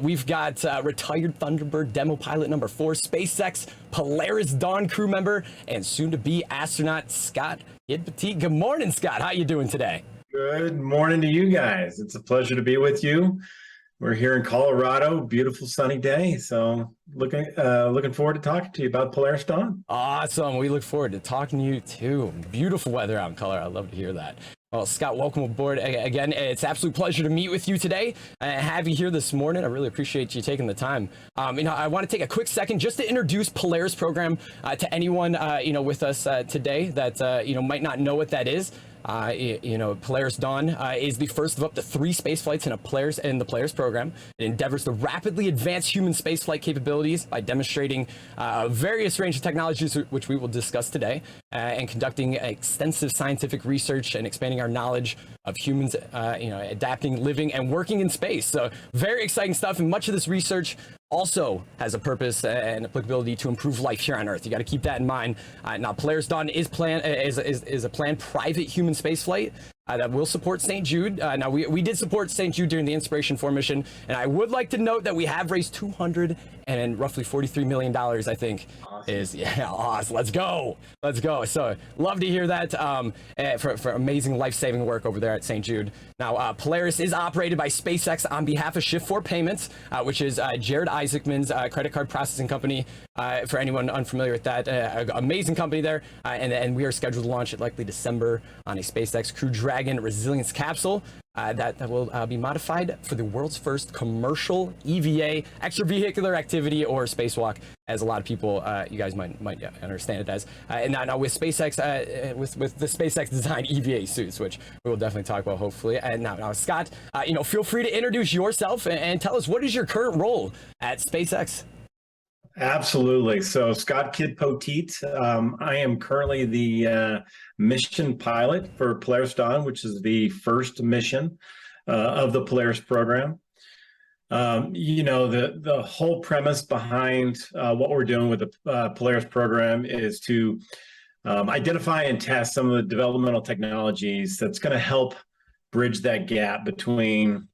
We've got retired Thunderbird demo pilot number 4, SpaceX Polaris Dawn crew member, and soon-to-be astronaut Scott Poteet. Good morning, Scott. How you doing today? Good morning to you guys. It's a pleasure to be with you. We're here in Colorado, beautiful sunny day. So looking forward to talking to you about Polaris Dawn. Awesome. We look forward to talking to you too. Beautiful weather out in Colorado. I'd love to hear that. Well, Scott, welcome aboard again. It's an absolute pleasure to meet with you today. Have you here this morning. I really appreciate you taking the time. I want to take a quick second just to introduce Polaris program to anyone, with us today that, might not know what that is. Polaris Dawn is the first of up to 3 space flights in the Polaris program. It endeavors to rapidly advance human spaceflight capabilities by demonstrating various range of technologies, which we will discuss today, and conducting extensive scientific research and expanding our knowledge of humans, adapting, living, and working in space. So very exciting stuff, and much of this research also has a purpose and applicability to improve life here on Earth. You got to keep that in mind. Now, Polaris Dawn is a planned private human spaceflight that will support St. Jude. Now, we did support St. Jude during the Inspiration 4 mission, and I would like to note that we have raised $200 and roughly $43 million, I think. Awesome. Awesome. Let's go. So love to hear that for amazing life-saving work over there at St. Jude. Now, Polaris is operated by SpaceX on behalf of Shift4 Payments, which is Jared Isaacman's credit card processing company. For anyone unfamiliar with that, amazing company there. And we are scheduled to launch it likely December on a SpaceX Crew Dragon resilience capsule that will be modified for the world's first commercial EVA, extravehicular activity, or spacewalk, as a lot of people, you guys might understand it as. And now with SpaceX, with the SpaceX designed EVA suits, which we will definitely talk about, hopefully. And now Scott, feel free to introduce yourself and tell us, what is your current role at SpaceX? Absolutely. So Scott Poteet, I am currently the mission pilot for Polaris Dawn, which is the first mission of the Polaris program. The whole premise behind what we're doing with the Polaris program is to identify and test some of the developmental technologies that's going to help bridge that gap between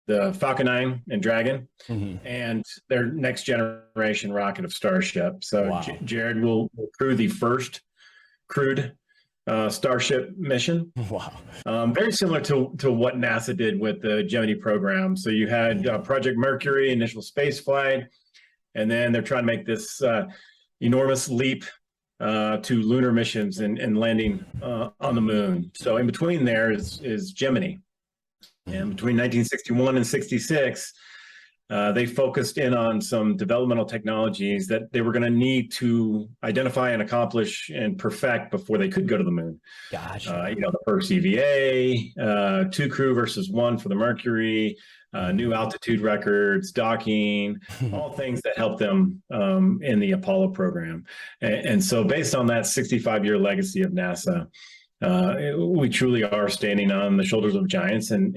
the Falcon 9 and Dragon, and their next generation rocket of Starship. So wow. Jared will crew the first crewed Starship mission. Wow. Very similar to what NASA did with the Gemini program. So you had Project Mercury, initial space flight, and then they're trying to make this enormous leap to lunar missions and landing on the moon. So in between there is Gemini. And between 1961 and 66, they focused in on some developmental technologies that they were going to need to identify and accomplish and perfect before they could go to the moon. Gotcha. The first EVA, 2 crew versus 1 for the Mercury, new altitude records, docking, all things that helped them in the Apollo program. And so based on that 65-year legacy of NASA, we truly are standing on the shoulders of giants and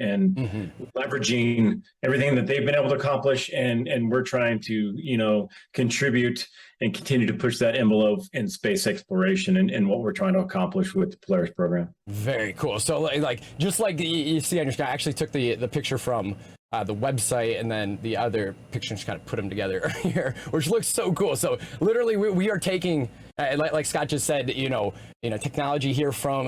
leveraging everything that they've been able to accomplish, and we're trying to contribute and continue to push that envelope in space exploration and what we're trying to accomplish with the Polaris program. Very cool. So just like you see on your screen, I actually took the picture from the website, and then the other picture, just kind of put them together here, which looks so cool. So literally we are taking, like Scott just said, technology here from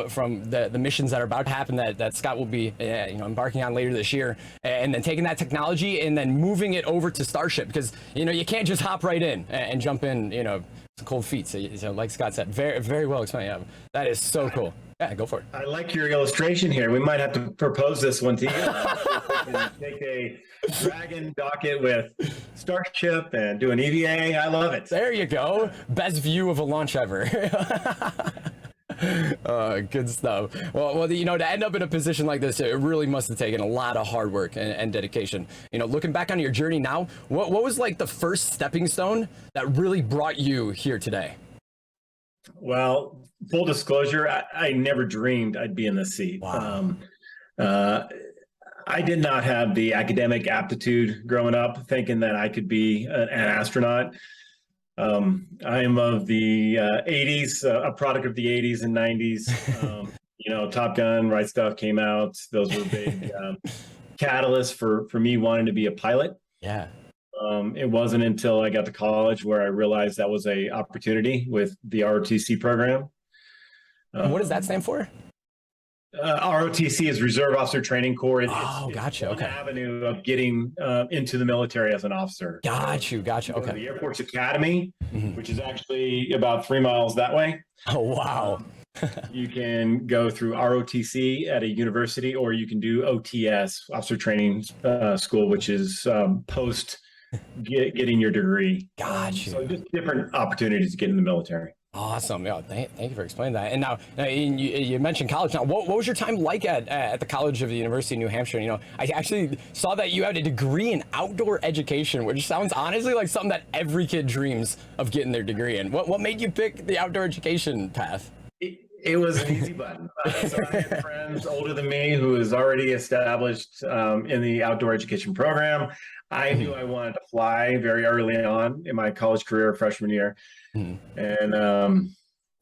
the missions that are about to happen that Scott will be embarking on later this year, and then taking that technology and then moving it over to Starship, because you can't just hop right in and jump in cold feet. So like Scott said, very, very well explained. Yeah, that is so cool. Yeah, go for it. I like your illustration here. We might have to propose this one to you. Take a Dragon, dock it with Starship, and do an EVA. I love it. There you go. Best view of a launch ever. Good stuff. Well, to end up in a position like this, it really must have taken a lot of hard work and dedication. Looking back on your journey now, what was like the first stepping stone that really brought you here today? Well, full disclosure, I never dreamed I'd be in this seat. Wow. I did not have the academic aptitude growing up, thinking that I could be an astronaut. I am of the 80s, a product of the 80s and 90s. Top Gun, Right Stuff came out. Those were big catalysts for me wanting to be a pilot. Yeah. It wasn't until I got to college where I realized that was a opportunity with the ROTC program. And what does that Um, stand for? ROTC is Reserve Officer Training Corps. Oh, It's gotcha. one Okay. avenue of getting into the military as an officer. So Gotcha. you go to Okay. the Air Force Academy, Mhm. which is actually about 3 miles that way. Oh, wow. You can go through ROTC at a university, or you can do OTS, Officer Training School, which is post getting your degree. So Gotcha. just different opportunities to get in the military. Awesome. Yeah, thank you for explaining that. And now you mentioned college. Now, what was your time like at the College of the University of New Hampshire? You know, I actually saw that you had a degree in outdoor education, which sounds honestly like something that every kid dreams of getting their degree in. What made you pick the outdoor education path? It was an easy button. So I had friends older than me who was already established in the outdoor education program. I knew I wanted to fly very early on in my college career, freshman year, Mhm. and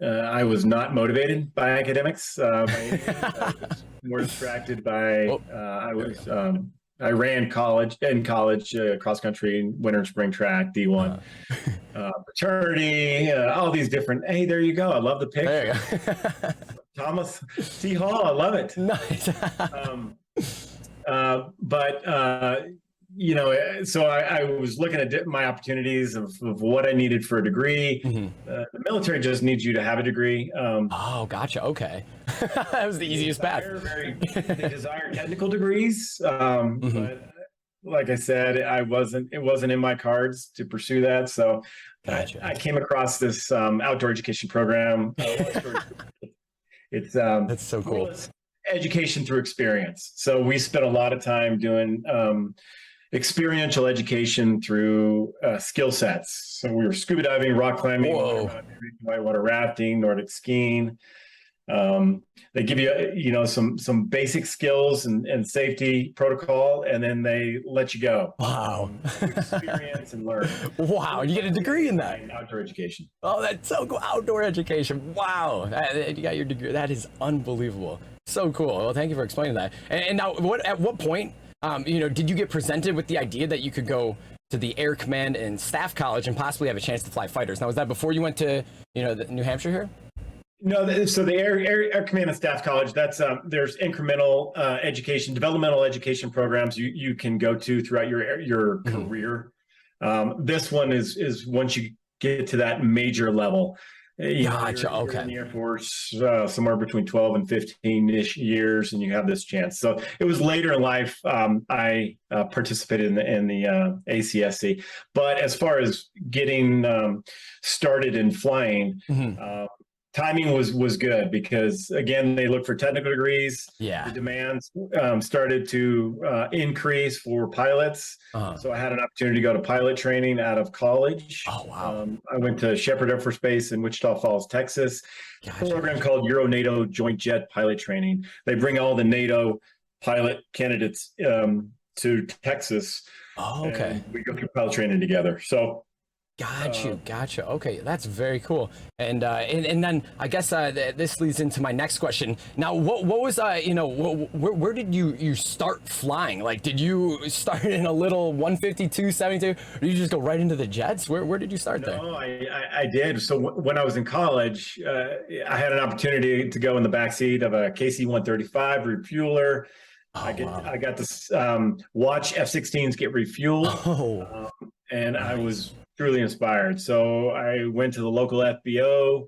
I was not motivated by academics. By any means. I was more distracted by Oh, there we go. I ran college cross country, winter and spring track, D1, Uh, fraternity, all these different. Hey, there you go. I love the there picture. you go. Thomas T. Hall. I love it. Nice. Um, but so I was looking at my opportunities of what I needed for a degree. Mhm. The military just needs you to have a degree. Oh, gotcha. Okay. That was the easiest path. They desire technical degrees, Mhm. but like I said, it wasn't in my cards to pursue that. So Gotcha. I came across this outdoor education program. It's That's so more or cool. less education through experience. So we spent a lot of time doing experiential education through skill sets. So we were scuba diving, rock climbing, Whoa. whitewater rafting, Nordic skiing. They give you, some basic skills and safety protocol, and then they let you go. Wow. Experience and learn. Wow. You get a degree in that. Outdoor education. Oh, that's so cool. Outdoor education. Wow. You got your degree. That is unbelievable. So cool. Well, thank you for explaining that. And now, at what point, did you get presented with the idea that you could go to the Air Command and Staff College and possibly have a chance to fly fighters? Now, was that before you went to, New Hampshire here? No, so the Air Command and Staff College, that's there's incremental education, developmental education programs you can go to throughout your Mhm. career. This one is once you get to that major level. Gotcha. You're in Okay. the Air Force somewhere between 12 and 15-ish years, and you have this chance. So it was later in life. I participated in the ACSC, but as far as getting started in flying, Mhm. timing was good because again they look for technical degrees. Yeah. The demands started to increase for pilots, Uh-huh. so I had an opportunity to go to pilot training out of college. Oh, wow. I went to Shepherd Air Force Base in Wichita Falls, Texas. Gotcha. A program called Euro-NATO Joint Jet Pilot Training. They bring all the NATO pilot candidates to Texas. Oh, okay. And we go through pilot training together. So Gotcha. Okay, that's very cool. And then I guess this leads into my next question. Now, what was where did you start flying? Like, did you start in a little 152, 72, or did you just go right into the jets? Where did you start there? No, I did. So when I was in college, I had an opportunity to go in the backseat of a KC-135 refueler. Oh, wow. I got to watch F-16s get refueled, Oh, and nice. I was truly inspired. So I went to the local FBO,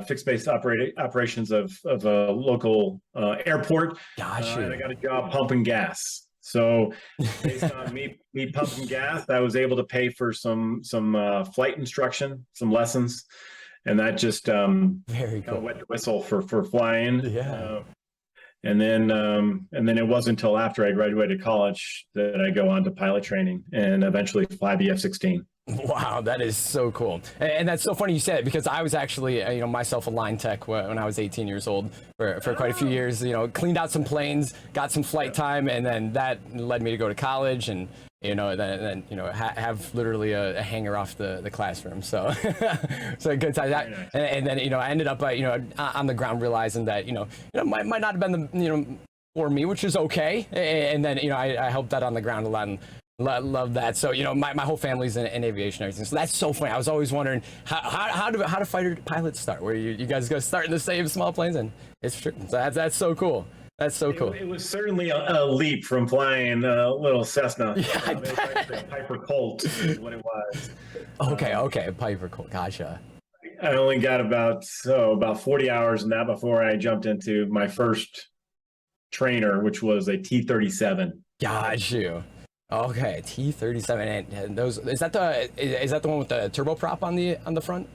fixed base operations of a local airport, Gotcha. and I got a job pumping gas. So based on me pumping gas, I was able to pay for some flight instruction, some lessons, and that just Very cool. wet the whistle for flying. Yeah. And then it wasn't until after I graduated college that I go on to pilot training and eventually fly the F-16. Wow, that is so cool. And that's so funny you said it because I was actually, myself a line tech when I was 18 years old for quite a few years, cleaned out some planes, got some flight time, and then that led me to go to college and, then have literally a hanger off the classroom. So, so a good time. And then, I ended up, on the ground realizing that, might not have been the, for me, which is okay. And then, I helped that on the ground a lot. And Love that. So, my whole family's in aviation and everything. So that's so funny. I was always wondering how do fighter pilots start? Where you guys go start in the same small planes, and it's true. So that's so cool. That's so cool. It was certainly a leap from flying a little Cessna. Yeah, it was actually a Piper Colt is what it was. Okay, Piper Colt. Gotcha. I only got about 40 hours in that before I jumped into my first trainer, which was a T-37. Got you. Okay, T-37, and those is that the one with the turboprop on the front?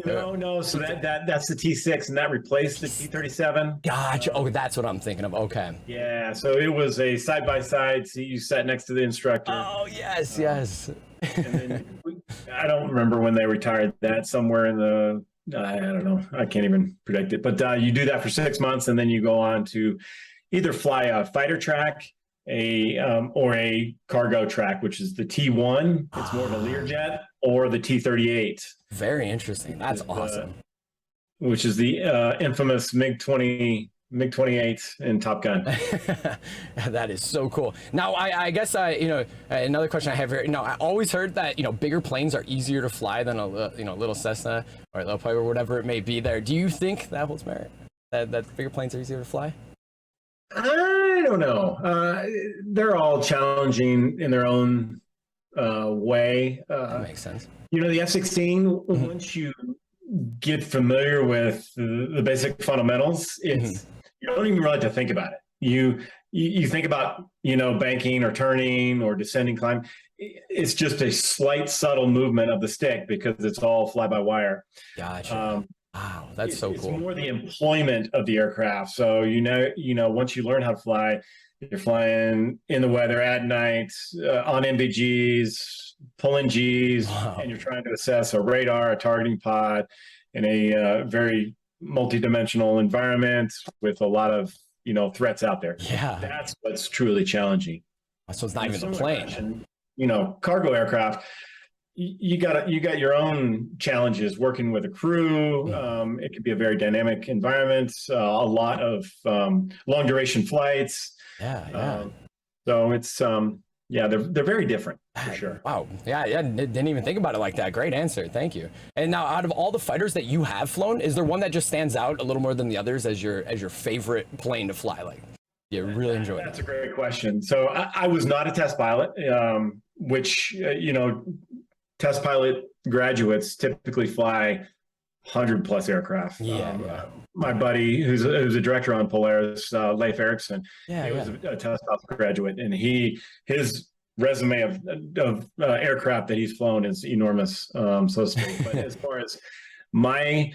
No. So that's the T6, and that replaced the T-37. Gotcha. Oh, that's what I'm thinking of. Okay. Yeah. So it was a side-by-side seat. You sat next to the instructor. Oh, yes. And then I don't remember when they retired that. Somewhere in the I don't know. I can't even predict it. But you do that for 6 months, and then you go on to either fly a fighter track, or a cargo track, which is the T1. It's more of a Learjet, or the T-38. Very interesting. That's awesome. Which is the infamous MiG-28 in Top Gun. That is so cool. Now, I guess another question I have here. I always heard that bigger planes are easier to fly than a little Cessna or a little Piper, whatever it may be. There, do you think that holds merit? That bigger planes are easier to fly? I don't know. They're all challenging in their own way. That makes sense. The F-16, once you get familiar with the basic fundamentals, you don't even really have to think about it. You think about, banking or turning or descending climb. It's just a slight, subtle movement of the stick because it's all fly-by-wire. Gotcha. Wow, that's so cool. It's more the employment of the aircraft. So, once you learn how to fly, you're flying in the weather at night, on NVGs, pulling Gs, and you're trying to assess a radar, a targeting pod in a very multidimensional environment with a lot of, threats out there. Yeah. That's what's truly challenging. So it's not even the plane. Cargo aircraft, you got your own challenges working with a crew. It could be a very dynamic environment, a lot of long duration flights. Yeah. So it's they're very different for sure. Wow. Yeah. Didn't even think about it like that. Great answer. Thank you. And now, out of all the fighters that you have flown, is there one that just stands out a little more than the others as your favorite plane to fly? Like, you really enjoy it? That's a great question. So I was not a test pilot, which test pilot graduates typically fly 100+ aircraft. My buddy, who's a director on Polaris, Leif Erikson, he was a test pilot graduate, and his resume of aircraft that he's flown is enormous, so to speak. But as far as my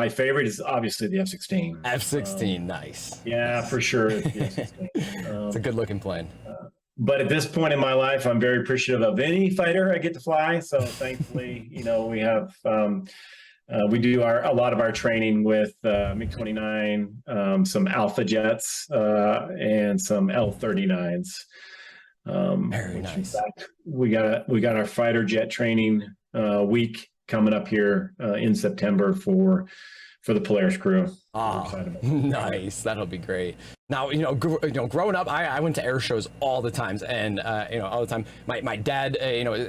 favorite is obviously the F-16. F-16, nice. Yeah, for sure. It's the F-16. It's a good looking plane. But at this point in my life, I'm very appreciative of any fighter I get to fly. So thankfully, we have we do a lot of our training with MiG-29, some Alpha jets, and some L-39s. Very nice. In fact, we got our fighter jet training week coming up here in September for the Polaris crew. Nice. That'll be great. Now, growing up, I went to air shows all the times, and all the time. My dad,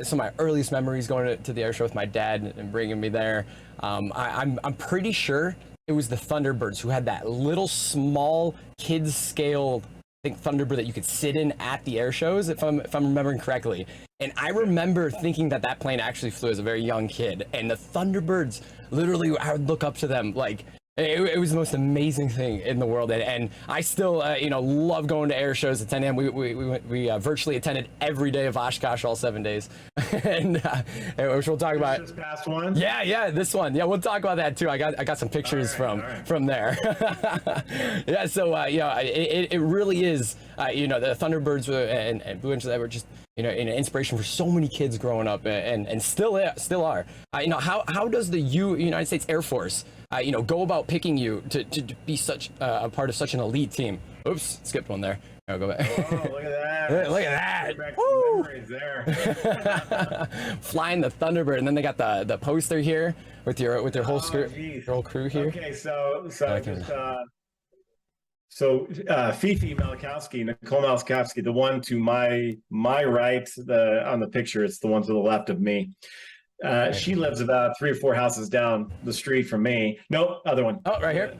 some of my earliest memories going to the air show with my dad and bringing me there. I'm pretty sure it was the Thunderbirds who had that little small kids scale, I think, Thunderbird that you could sit in at the air shows, if I'm remembering correctly. And I remember thinking that plane actually flew as a very young kid. And the Thunderbirds, literally, I would look up to them like it was the most amazing thing in the world. And I still, love going to air shows, attending them. We virtually attended every day of Oshkosh, all 7 days. and which we'll talk about. This past one? Yeah, this one. Yeah, we'll talk about that too. I got some pictures from there. Yeah, so it really is. The Thunderbirds and Blue Angels that were just an inspiration for so many kids growing up, and still are. How does the United States Air Force go about picking you to be such a part of such an elite team? Oops, skipped one there. I'll go back. Oh, look at that! Look at that! Woo! There. Flying the Thunderbird, and then they got the poster here with your whole crew here. Okay, so Fifi Malakowski, Nicole Malakowski, the one to my right, on the picture, it's the one to the left of me. She lives about 3 or 4 houses down the street from me. Nope, other one. Oh, right here.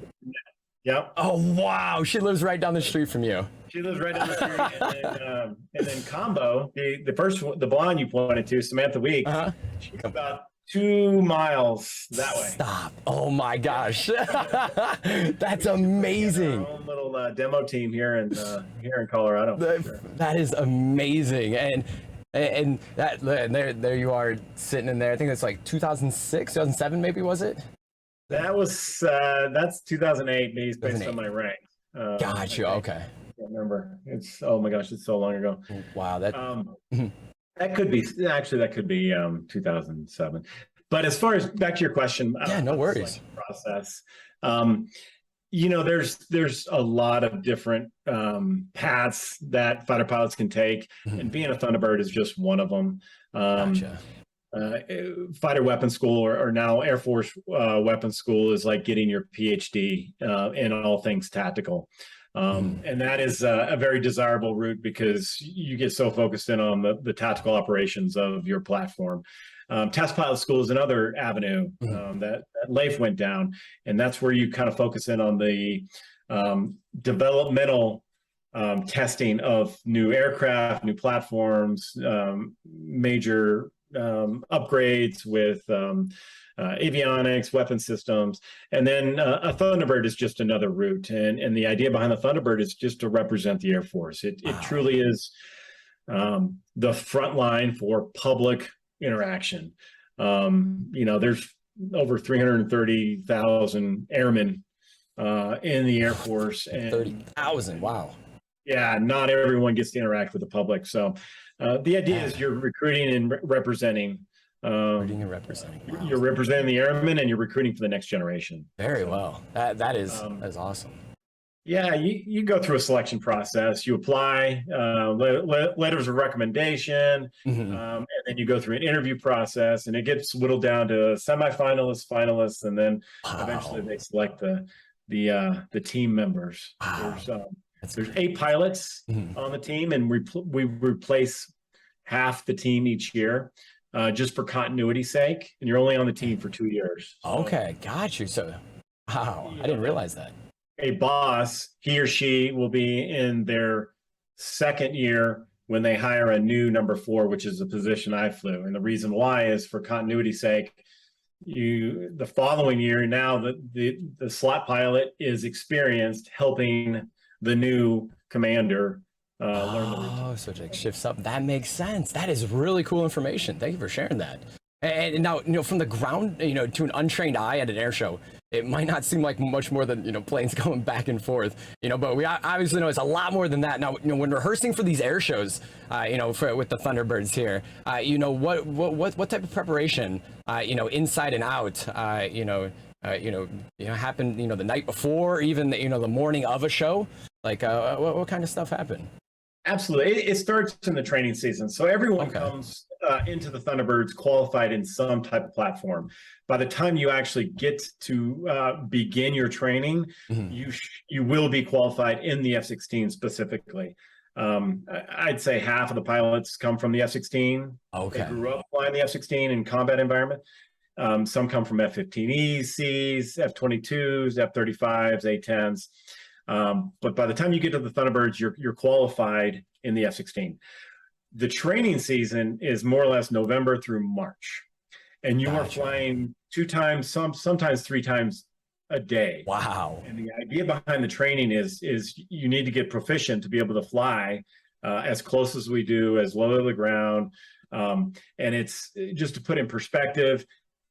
Yeah. Oh wow, she lives right down the street from you. She lives right down the street, and then Combo, the first one, the blonde you pointed to, Samantha Weeks. She's about 2 miles that way. Stop! Oh my gosh, that's amazing. Our own little demo team here in Colorado. That is amazing, and there you are sitting in there. I think it's like 2006, 2007, maybe, was it? That's 2008, based on my rank. Got you. Okay. I can't remember. Oh my gosh, it's so long ago. Wow, that that could be 2007. But as far as back to your question, yeah, no worries. Process. There's a lot of different paths that fighter pilots can take, and being a Thunderbird is just one of them. Gotcha. Fighter weapons school, or now Air Force weapons school, is like getting your PhD in all things tactical. And that is a very desirable route because you get so focused in on the tactical operations of your platform. Test pilot school is another avenue that Leif went down, and that's where you kind of focus in on the developmental testing of new aircraft, new platforms, major upgrades with avionics, weapon systems. And then a Thunderbird is just another route. And the idea behind the Thunderbird is just to represent the Air Force. It truly is the front line for public interaction. There's over 330,000 airmen in the Air Force. And 30,000, wow. Yeah, not everyone gets to interact with the public. So the idea is you're recruiting and representing. Wow. You're representing the airmen, and you're recruiting for the next generation. Very well. That is awesome. Yeah, you go through a selection process. You apply, letters of recommendation, and then you go through an interview process, and it gets whittled down to semifinalists, finalists, and then eventually they select the team members. Wow. There's 8 pilots on the team, and we replace half the team each year, just for continuity's sake. And you're only on the team for 2 years. So, okay, got you. So, wow, I didn't realize that. A boss, he or she will be in their 2nd year when they hire a new number 4, which is the position I flew. And the reason why is for continuity's sake. The following year, now the slot pilot is experienced helping the new commander learn the routine. Oh, so it shifts up. That makes sense. That is really cool information. Thank you for sharing that. And now, from the ground, to an untrained eye at an air show, it might not seem like much more than, planes going back and forth, but we obviously know it's a lot more than that. Now, when rehearsing for these air shows, with the Thunderbirds here, what type of preparation, inside and out, happened, the night before, even, the morning of a show? Like, what kind of stuff happened? Absolutely. It starts in the training season. So everyone comes into the Thunderbirds qualified in some type of platform. By the time you actually get to begin your training, you will be qualified in the F-16 specifically. I'd say half of the pilots come from the F-16. Okay. They grew up flying the F-16 in combat environment. Some come from F-15Es, Cs, F-22s, F-35s, A-10s. But by the time you get to the Thunderbirds, you're qualified in the F-16. The training season is more or less November through March, and you are flying 2 times, sometimes 3 times a day. Wow! And the idea behind the training is you need to get proficient to be able to fly as close as we do, as low to the ground. And it's just to put in perspective,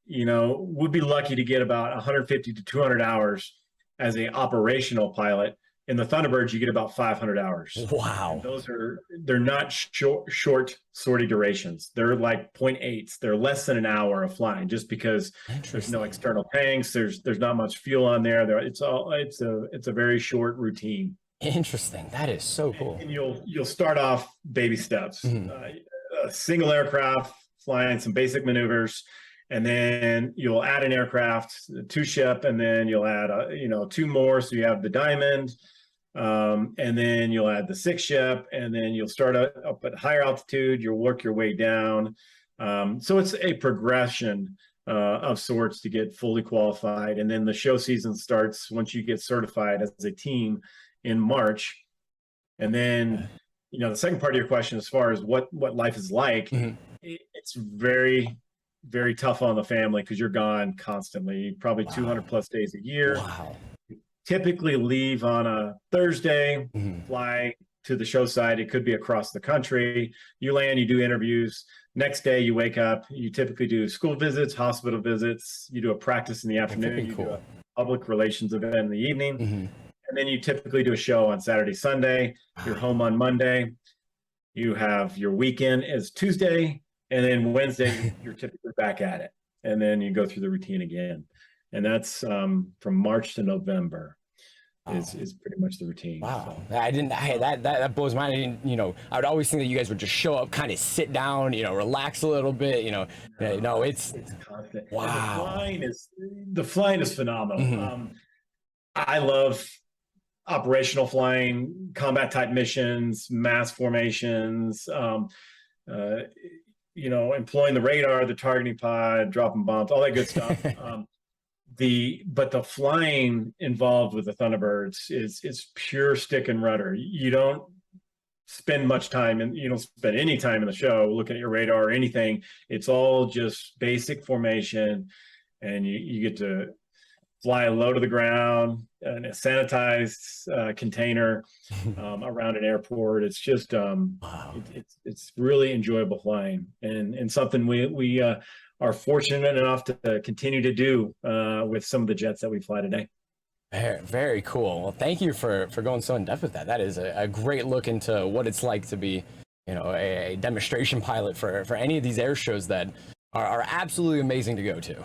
we'd be lucky to get about 150 to 200 hours as an operational pilot. In the Thunderbirds, you get about 500 hours. Wow. And they're not short sortie durations. They're like 0.8s. They're less than an hour of flying, just because there's no external tanks. There's not much fuel on there. It's a very short routine. Interesting. That is so cool. And you'll start off baby steps. A single aircraft, flying some basic maneuvers, and then you'll add an aircraft, 2 ship, and then you'll add 2 more. So you have the Diamond, And then you'll add the sixth ship, and then you'll start up at higher altitude. You'll work your way down. So it's a progression of sorts to get fully qualified. And then the show season starts once you get certified as a team in March. And then, the second part of your question, as far as what life is like, it's very, very tough on the family because you're gone constantly, probably 200 plus days a year. Wow. Typically leave on a Thursday, fly to the show site. It could be across the country. You land, you do interviews. Next day, you wake up. You typically do school visits, hospital visits. You do a practice in the afternoon. You do a public relations event in the evening. And then you typically do a show on Saturday, Sunday. You're home on Monday. You have your weekend is Tuesday. And then Wednesday, you're typically back at it. And then you go through the routine again. And that's from March to November is pretty much the routine. Wow. So. That blows my mind. I would always think that you guys would just show up, kind of sit down, relax a little bit, No, it's constant. Wow. And the flying is phenomenal. I love operational flying, combat type missions, mass formations, employing the radar, the targeting pod, dropping bombs, all that good stuff. But the flying involved with the Thunderbirds is pure stick and rudder. You don't spend much time, and you don't spend any time in the show looking at your radar or anything. It's all just basic formation, and you get to fly low to the ground in a sanitized container around an airport. It's just it's really enjoyable flying, and something we are fortunate enough to continue to do with some of the jets that we fly today. Very, very cool. Well, thank you for going so in depth with that. That is a great look into what it's like to be, a demonstration pilot for any of these air shows that are absolutely amazing to go to.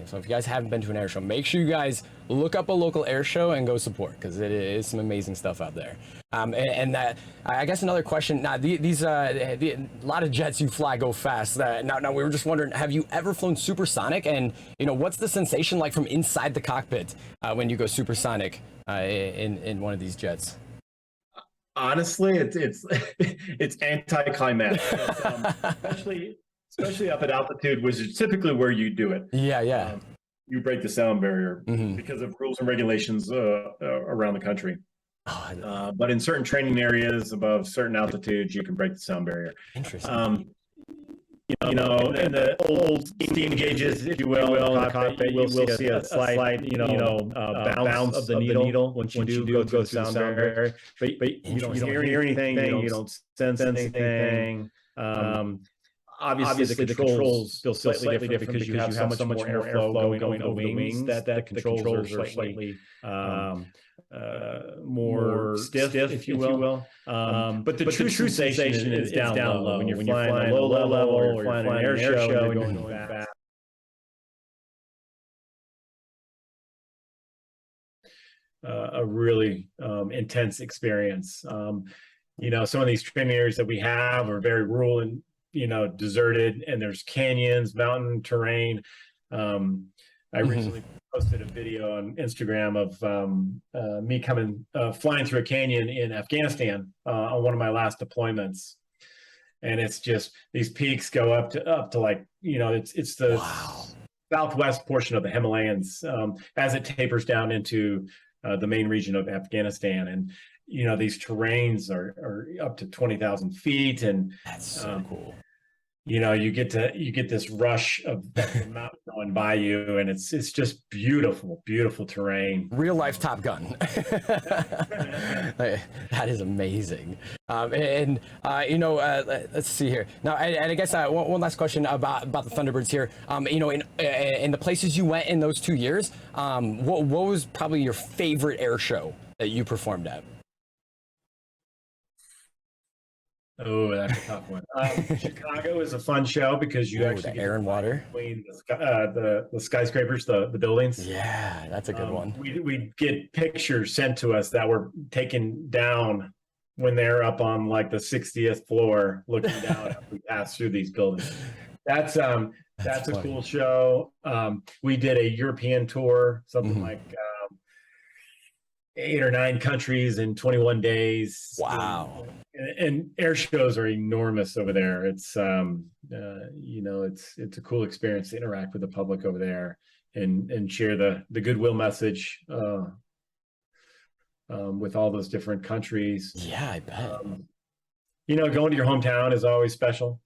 So if you guys haven't been to an air show, make sure you guys look up a local air show and go support, because it is some amazing stuff out there. And that, I guess another question. Now, a lot of jets you fly go fast. Now we were just wondering, have you ever flown supersonic? And what's the sensation like from inside the cockpit when you go supersonic in one of these jets? Honestly, it's anticlimactic, especially up at altitude, which is typically where you do it. Yeah. You break the sound barrier because of rules and regulations around the country. But in certain training areas above certain altitudes, you can break the sound barrier. Interesting. In the old steam gauges, if you will, in the cockpit, you will see a slight, bounce of the needle once you do go through the sound barrier. But you don't hear anything, you don't sense anything. Obviously, the controls feel slightly different because you have so much more airflow going over the wings that the controls are slightly more stiff, if you will. But the true sensation is down low. When you're flying a low level or you're flying an air show and you're going fast. A really intense experience. Some of these training areas that we have are very rural and deserted, and there's canyons, mountain terrain. I recently posted a video on Instagram of me flying through a canyon in Afghanistan on one of my last deployments, and it's just these peaks go up to like it's the southwest portion of the Himalayas as it tapers down into the main region of Afghanistan, and these terrains are up to 20,000 feet, and that's so cool. You get this rush of the mountain going by you, and it's just beautiful terrain. Real life Top Gun. That is amazing. Let's see here now. And I guess one last question about the Thunderbirds here. In the places you went in those 2 years, what was probably your favorite air show that you performed at? Oh, that's a tough one. Chicago is a fun show because you actually get air and water between the skyscrapers, the buildings. Yeah, that's a good one. We get pictures sent to us that were taken down when they're up on like the 60th floor, looking down as we pass through these buildings. That's a cool show. We did a European tour, something like 8 or 9 countries in 21 days. Wow. And air shows are enormous over there. It's it's a cool experience to interact with the public over there and share the goodwill message with all those different countries. Yeah, I bet. Going to your hometown is always special.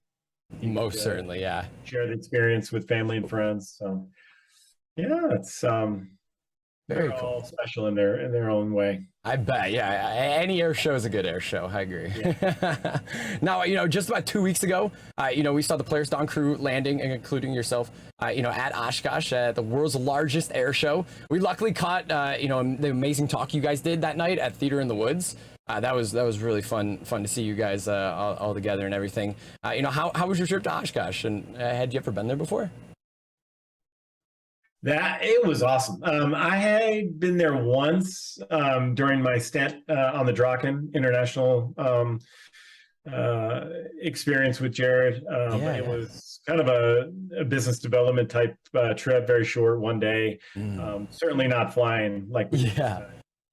Most certainly, yeah. Share the experience with family and friends. So yeah, it's very they're cool. all special in their own way. I bet, yeah. Any air show is a good air show. I agree. Yeah. Now, just about 2 weeks ago, we saw the Polaris Dawn crew landing, including yourself, at Oshkosh, the world's largest air show. We luckily caught, the amazing talk you guys did that night at Theater in the Woods. That was really fun to see you guys all together and everything. How was your trip to Oshkosh? And had you ever been there before? It was awesome. I had been there once during my stint on the Draken International experience with Jared. But it was kind of a business development type trip, very short, one day. Certainly not flying like we did.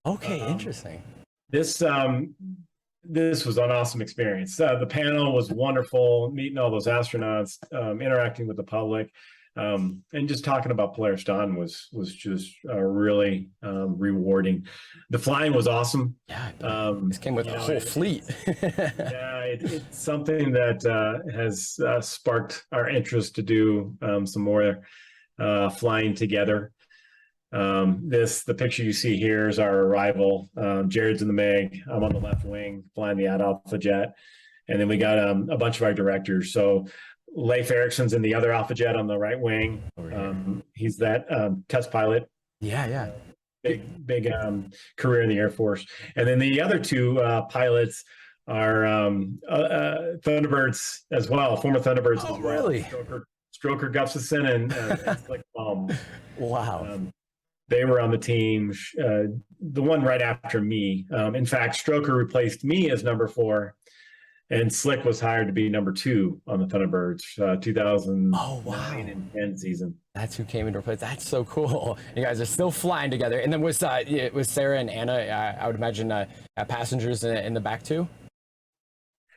Okay, interesting. This was an awesome experience. The panel was wonderful, meeting all those astronauts, interacting with the public. And just talking about Polaris Dawn was just really rewarding. The flying was awesome. Yeah, this came with a whole fleet. Yeah, it's something that has sparked our interest to do some more flying together. The picture you see here is our arrival. Jared's in the MiG. I'm on the left wing flying the Alpha jet, and then we got a bunch of our directors. So Leif Erikson's in the other Alpha jet on the right wing. He's that test pilot. Yeah. Big career in the Air Force. And then the other two pilots are Thunderbirds as well, former Thunderbirds as well. Really? Stroker Gustafson and Slick Baum. Wow. They were on the team, the one right after me. In fact, Stroker replaced me as number 4. And Slick was hired to be number 2 on the Thunderbirds, 2009 and 10 season. That's who came into replace. That's so cool. You guys are still flying together. And then was Sarah and Anna, I would imagine, passengers in the back too?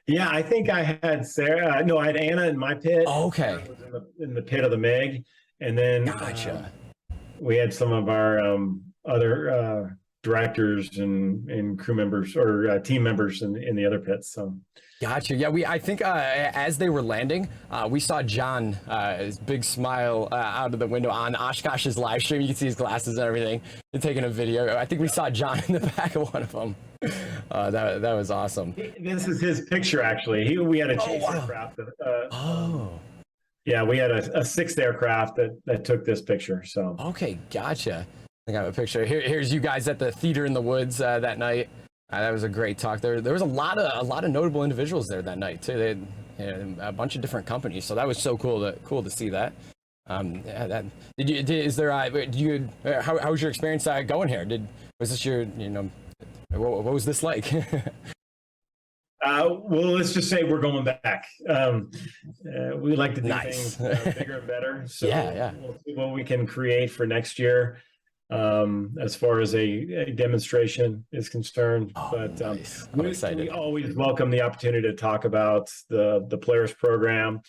Yeah, I think I had Sarah. No, I had Anna in my pit. Oh, okay. Sarah was in the pit of the MiG. And then Gotcha. We had some of our other directors and crew members or team members in the other pits. So. Gotcha. Yeah, I think as they were landing, we saw John, his big smile out of the window on Oshkosh's live stream. You can see his glasses and everything, and taking a video. I think we saw John in the back of one of them. That was awesome. This is his picture, actually. We had a chase aircraft. Yeah, we had a 6th aircraft that took this picture. So. Okay, gotcha. I have a picture. Here's you guys at the Theater in the Woods that night. That was a great talk. There was a lot of notable individuals there that night too. They had a bunch of different companies, so that was so cool to see that. How was your experience going here? Was this your what was this like? Well, let's just say we're going back. We like to do things bigger and better. So we'll see what we can create for next year. As far as a demonstration is concerned, Nice. I'm excited. We always welcome the opportunity to talk about the Polaris program.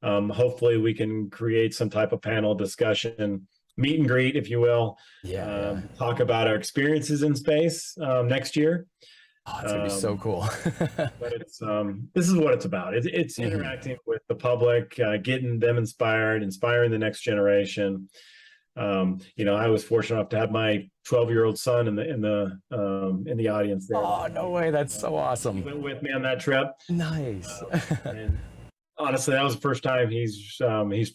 Hopefully we can create some type of panel discussion, meet and greet, if you will. Talk about our experiences in space next year. Oh, it's gonna be so cool. But this is what it's about. It's interacting with the public, getting them inspiring the next generation. I was fortunate enough to have my 12-year-old son in the audience there. Oh, no way! That's so awesome. He went with me on that trip. Nice. And honestly, that was the first time he's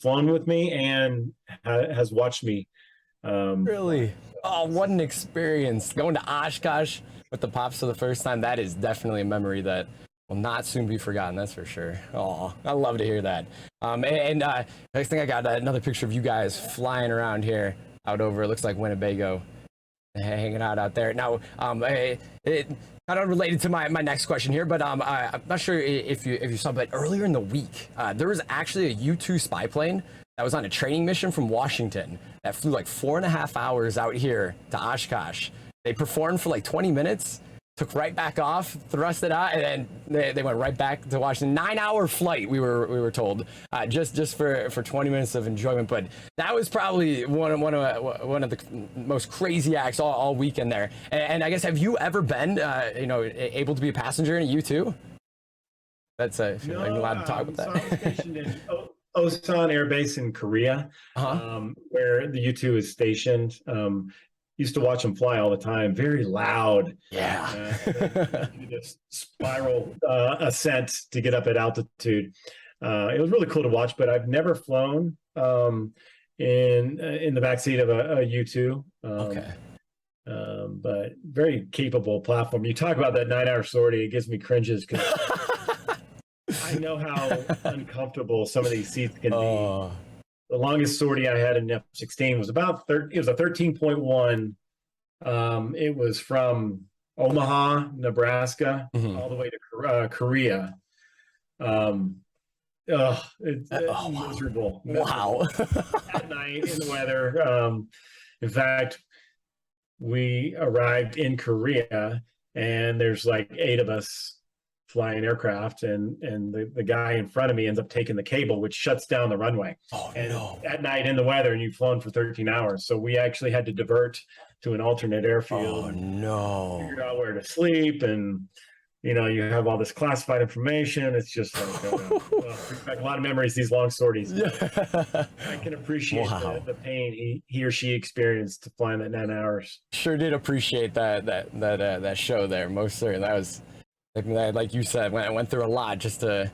flown with me and has watched me. Really? Oh, what an experience! Going to Oshkosh with the pops for the first time. That is definitely a memory that will not soon be forgotten, that's for sure. Oh, I love to hear that. Next thing, I got another picture of you guys flying around here out over, it looks like Winnebago, hanging out there. Now, it kind of related to my next question here, but I'm not sure if you saw, but earlier in the week, there was actually a U-2 spy plane that was on a training mission from Washington that flew like 4.5 hours out here to Oshkosh. They performed for like 20 minutes, took right back off, thrust it out, and then they went right back to Washington. 9-hour flight, we were told, just for 20 minutes of enjoyment. But that was probably one of the most crazy acts all weekend there. And I guess, have you ever been able to be a passenger in a U2? That's if you're allowed to talk about that. So I was stationed in Osan Air Base in Korea, where the U2 is stationed. Used to watch them fly all the time. Very loud. Yeah. Just spiral ascent to get up at altitude. It was really cool to watch, but I've never flown in the backseat of a U2. Okay. But very capable platform. You talk about that 9-hour sortie, it gives me cringes because I know how uncomfortable some of these seats can be. The longest sortie I had in F-16 was it was a 13.1. It was from Omaha, Nebraska, all the way to Korea. It's miserable. Wow. At night in the weather. In fact, we arrived in Korea and there's like 8 of us flying aircraft, and the guy in front of me ends up taking the cable, which shuts down the runway. At night in the weather, and you've flown for 13 hours. So we actually had to divert to an alternate airfield. Figured out where to sleep, and you have all this classified information. It's just like a lot of memories, these long sorties. I can appreciate the pain he or she experienced flying that 9 hours. Sure did appreciate that show there, most certainly. That was, like you said, went through a lot just to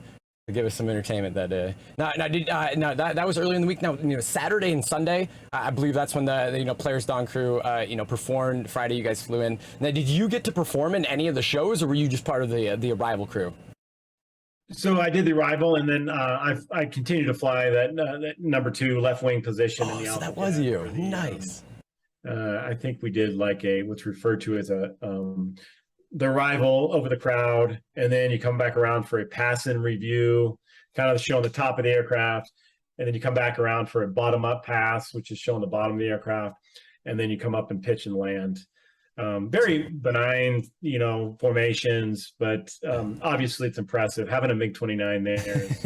give us some entertainment. That that was earlier in the week. Now, Saturday and Sunday, I believe that's when the Polaris Dawn crew performed. Friday, you guys flew in. Now, did you get to perform in any of the shows, or were you just part of the arrival crew? So I did the arrival, and then I continued to fly that number 2 left wing position in the so Alpha. That was you. Nice. I think we did like what's referred to as the arrival over the crowd, and then you come back around for a pass-in review, kind of showing the top of the aircraft, and then you come back around for a bottom-up pass, which is showing the bottom of the aircraft, and then you come up and pitch and land. Very benign, formations, but obviously it's impressive. Having a MiG-29 there is,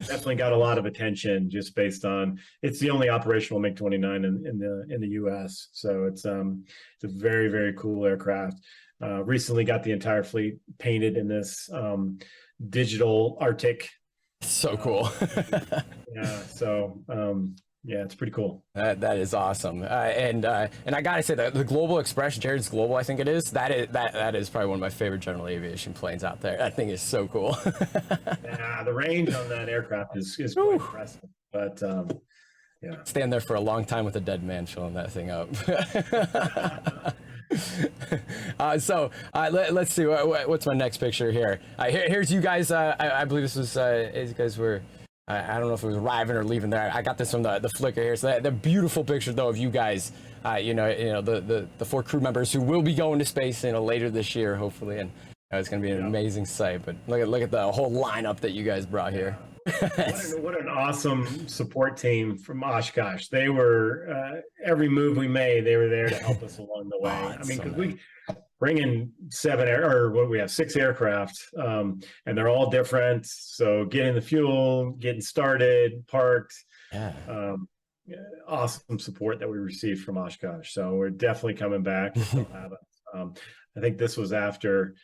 definitely got a lot of attention just based on it's the only operational MiG-29 in the U.S. So it's a very, very cool aircraft. Recently got the entire fleet painted in this digital Arctic. So cool. It's pretty cool. That is awesome. And I gotta say that the Global Express, Jared's Global, I think it is. That is probably one of my favorite general aviation planes out there. That thing is so cool. The range on that aircraft is quite impressive. But stand there for a long time with a dead man filling that thing up. Let's see what's my next picture here. Here's you guys. I believe this was as you guys were. I don't know if it was arriving or leaving there. I got this from the Flickr here. So the beautiful picture though of you guys. The 4 crew members who will be going to space later this year, hopefully, and it's going to be an amazing sight. But look at the whole lineup that you guys brought here. What an awesome support team from Oshkosh. They were every move we made, they were there to help us along the way. Because we bring in 6 aircraft, and they're all different. So getting the fuel, getting started, parked. Awesome support that we received from Oshkosh. So we're definitely coming back. I think this was after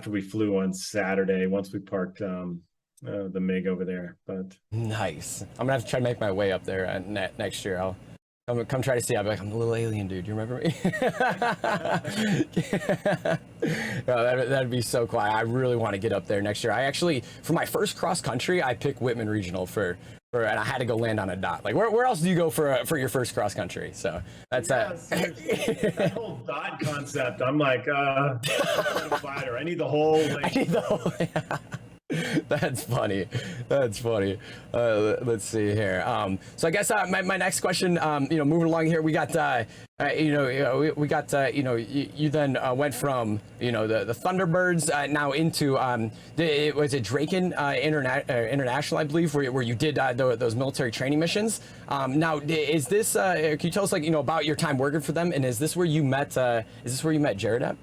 we flew on Saturday, once we parked the MiG over there. But nice. I'm gonna have to try to make my way up there next year. I'll come try to see. I'll be like, I'm the little alien dude. You remember me? That'd be so cool. I really want to get up there next year. I actually, for my first cross country, I picked Whitman Regional and I had to go land on a dot. Like, where else do you go for your first cross country? So that's that whole dot concept. I'm like, I'm a fighter. I need the whole. I need the whole. That's funny. That's funny. Let's see here. So I guess my next question, moving along here, we got, we got, you then went from, the Thunderbirds now into, was it Draken International, I believe, where you did those military training missions. Now, is this, can you tell us, about your time working for them? And is this where you met Jared at?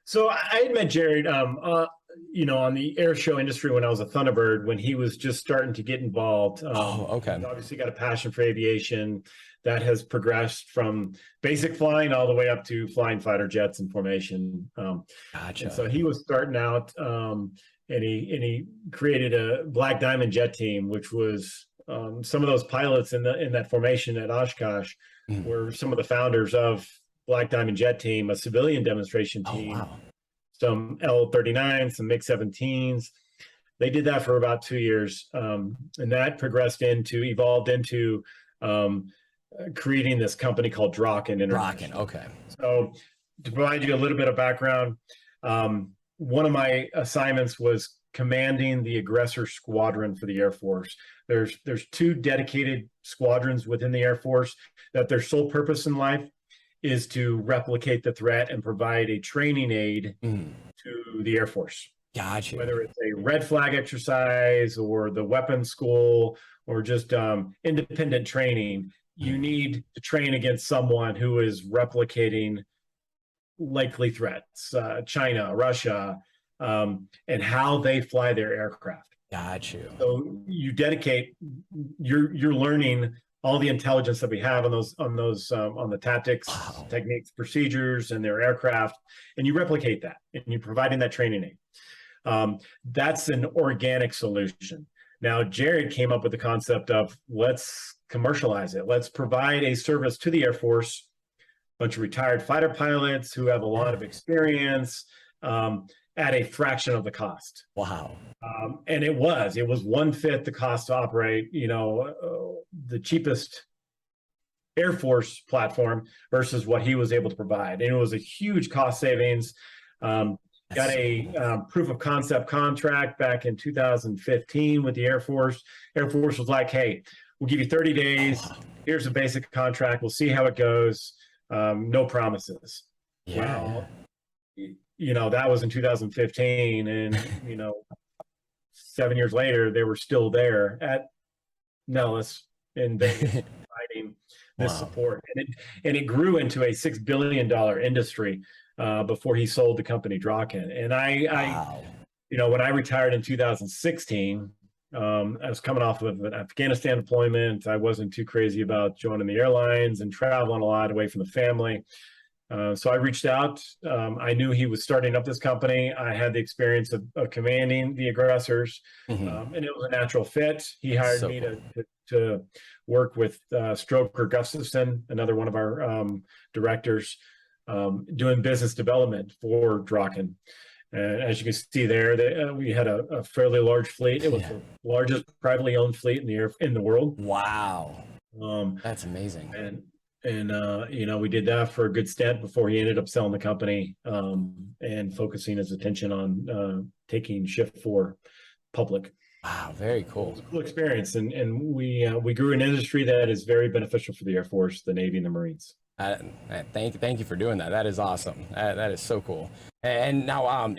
So I had met Jared, on the air show industry when I was a Thunderbird, when he was just starting to get involved. Okay. He's obviously got a passion for aviation that has progressed from basic flying all the way up to flying fighter jets and formation. Gotcha. And so he was starting out, and he created a Black Diamond jet team, which was some of those pilots in that formation at Oshkosh were some of the founders of Black Diamond jet team, a civilian demonstration team. Oh, wow. Some L-39, some MiG-17s. They did that for about 2 years, and that evolved into creating this company called Draken International. Draken, okay. So to provide you a little bit of background, one of my assignments was commanding the aggressor squadron for the Air Force. There's 2 dedicated squadrons within the Air Force that their sole purpose in life is to replicate the threat and provide a training aid to the Air Force. Gotcha. Whether it's a red flag exercise or the weapons school or just independent training, you need to train against someone who is replicating likely threats, China, Russia, and how they fly their aircraft. Got you. So you dedicate, you're learning all the intelligence that we have on the tactics, techniques, procedures, and their aircraft, and you replicate that, and you're providing that training aid. That's an organic solution. Now, Jared came up with the concept of let's commercialize it. Let's provide a service to the Air Force, a bunch of retired fighter pilots who have a lot of experience at a fraction of the cost. Wow. And it was 1/5 the cost to operate, the cheapest Air Force platform versus what he was able to provide. And it was a huge cost savings. Got a proof of concept contract back in 2015 with the Air Force. Air Force was like, hey, we'll give you 30 days. Here's a basic contract. We'll see how it goes. No promises. Yeah. Well, that was in 2015. And, 7 years later, they were still there at Nellis in Vegas providing this support. And it grew into a $6 billion industry before he sold the company Draken. And when I retired in 2016, I was coming off of an Afghanistan deployment. I wasn't too crazy about joining the airlines and traveling a lot away from the family. So I reached out. I knew he was starting up this company. I had the experience of commanding the aggressors, and it was a natural fit. He hired me to work with Stroker Gustafson, another one of our directors, doing business development for Draken. As you can see there, we had a fairly large fleet. It was the largest privately owned fleet in the world. Wow. That's amazing. And we did that for a good stint before he ended up selling the company and focusing his attention on taking Shift 4 public. Wow, very cool. It was a cool experience, and we grew an industry that is very beneficial for the Air Force, the Navy, and the Marines. Thank you for doing that. That is awesome. That is so cool. And now,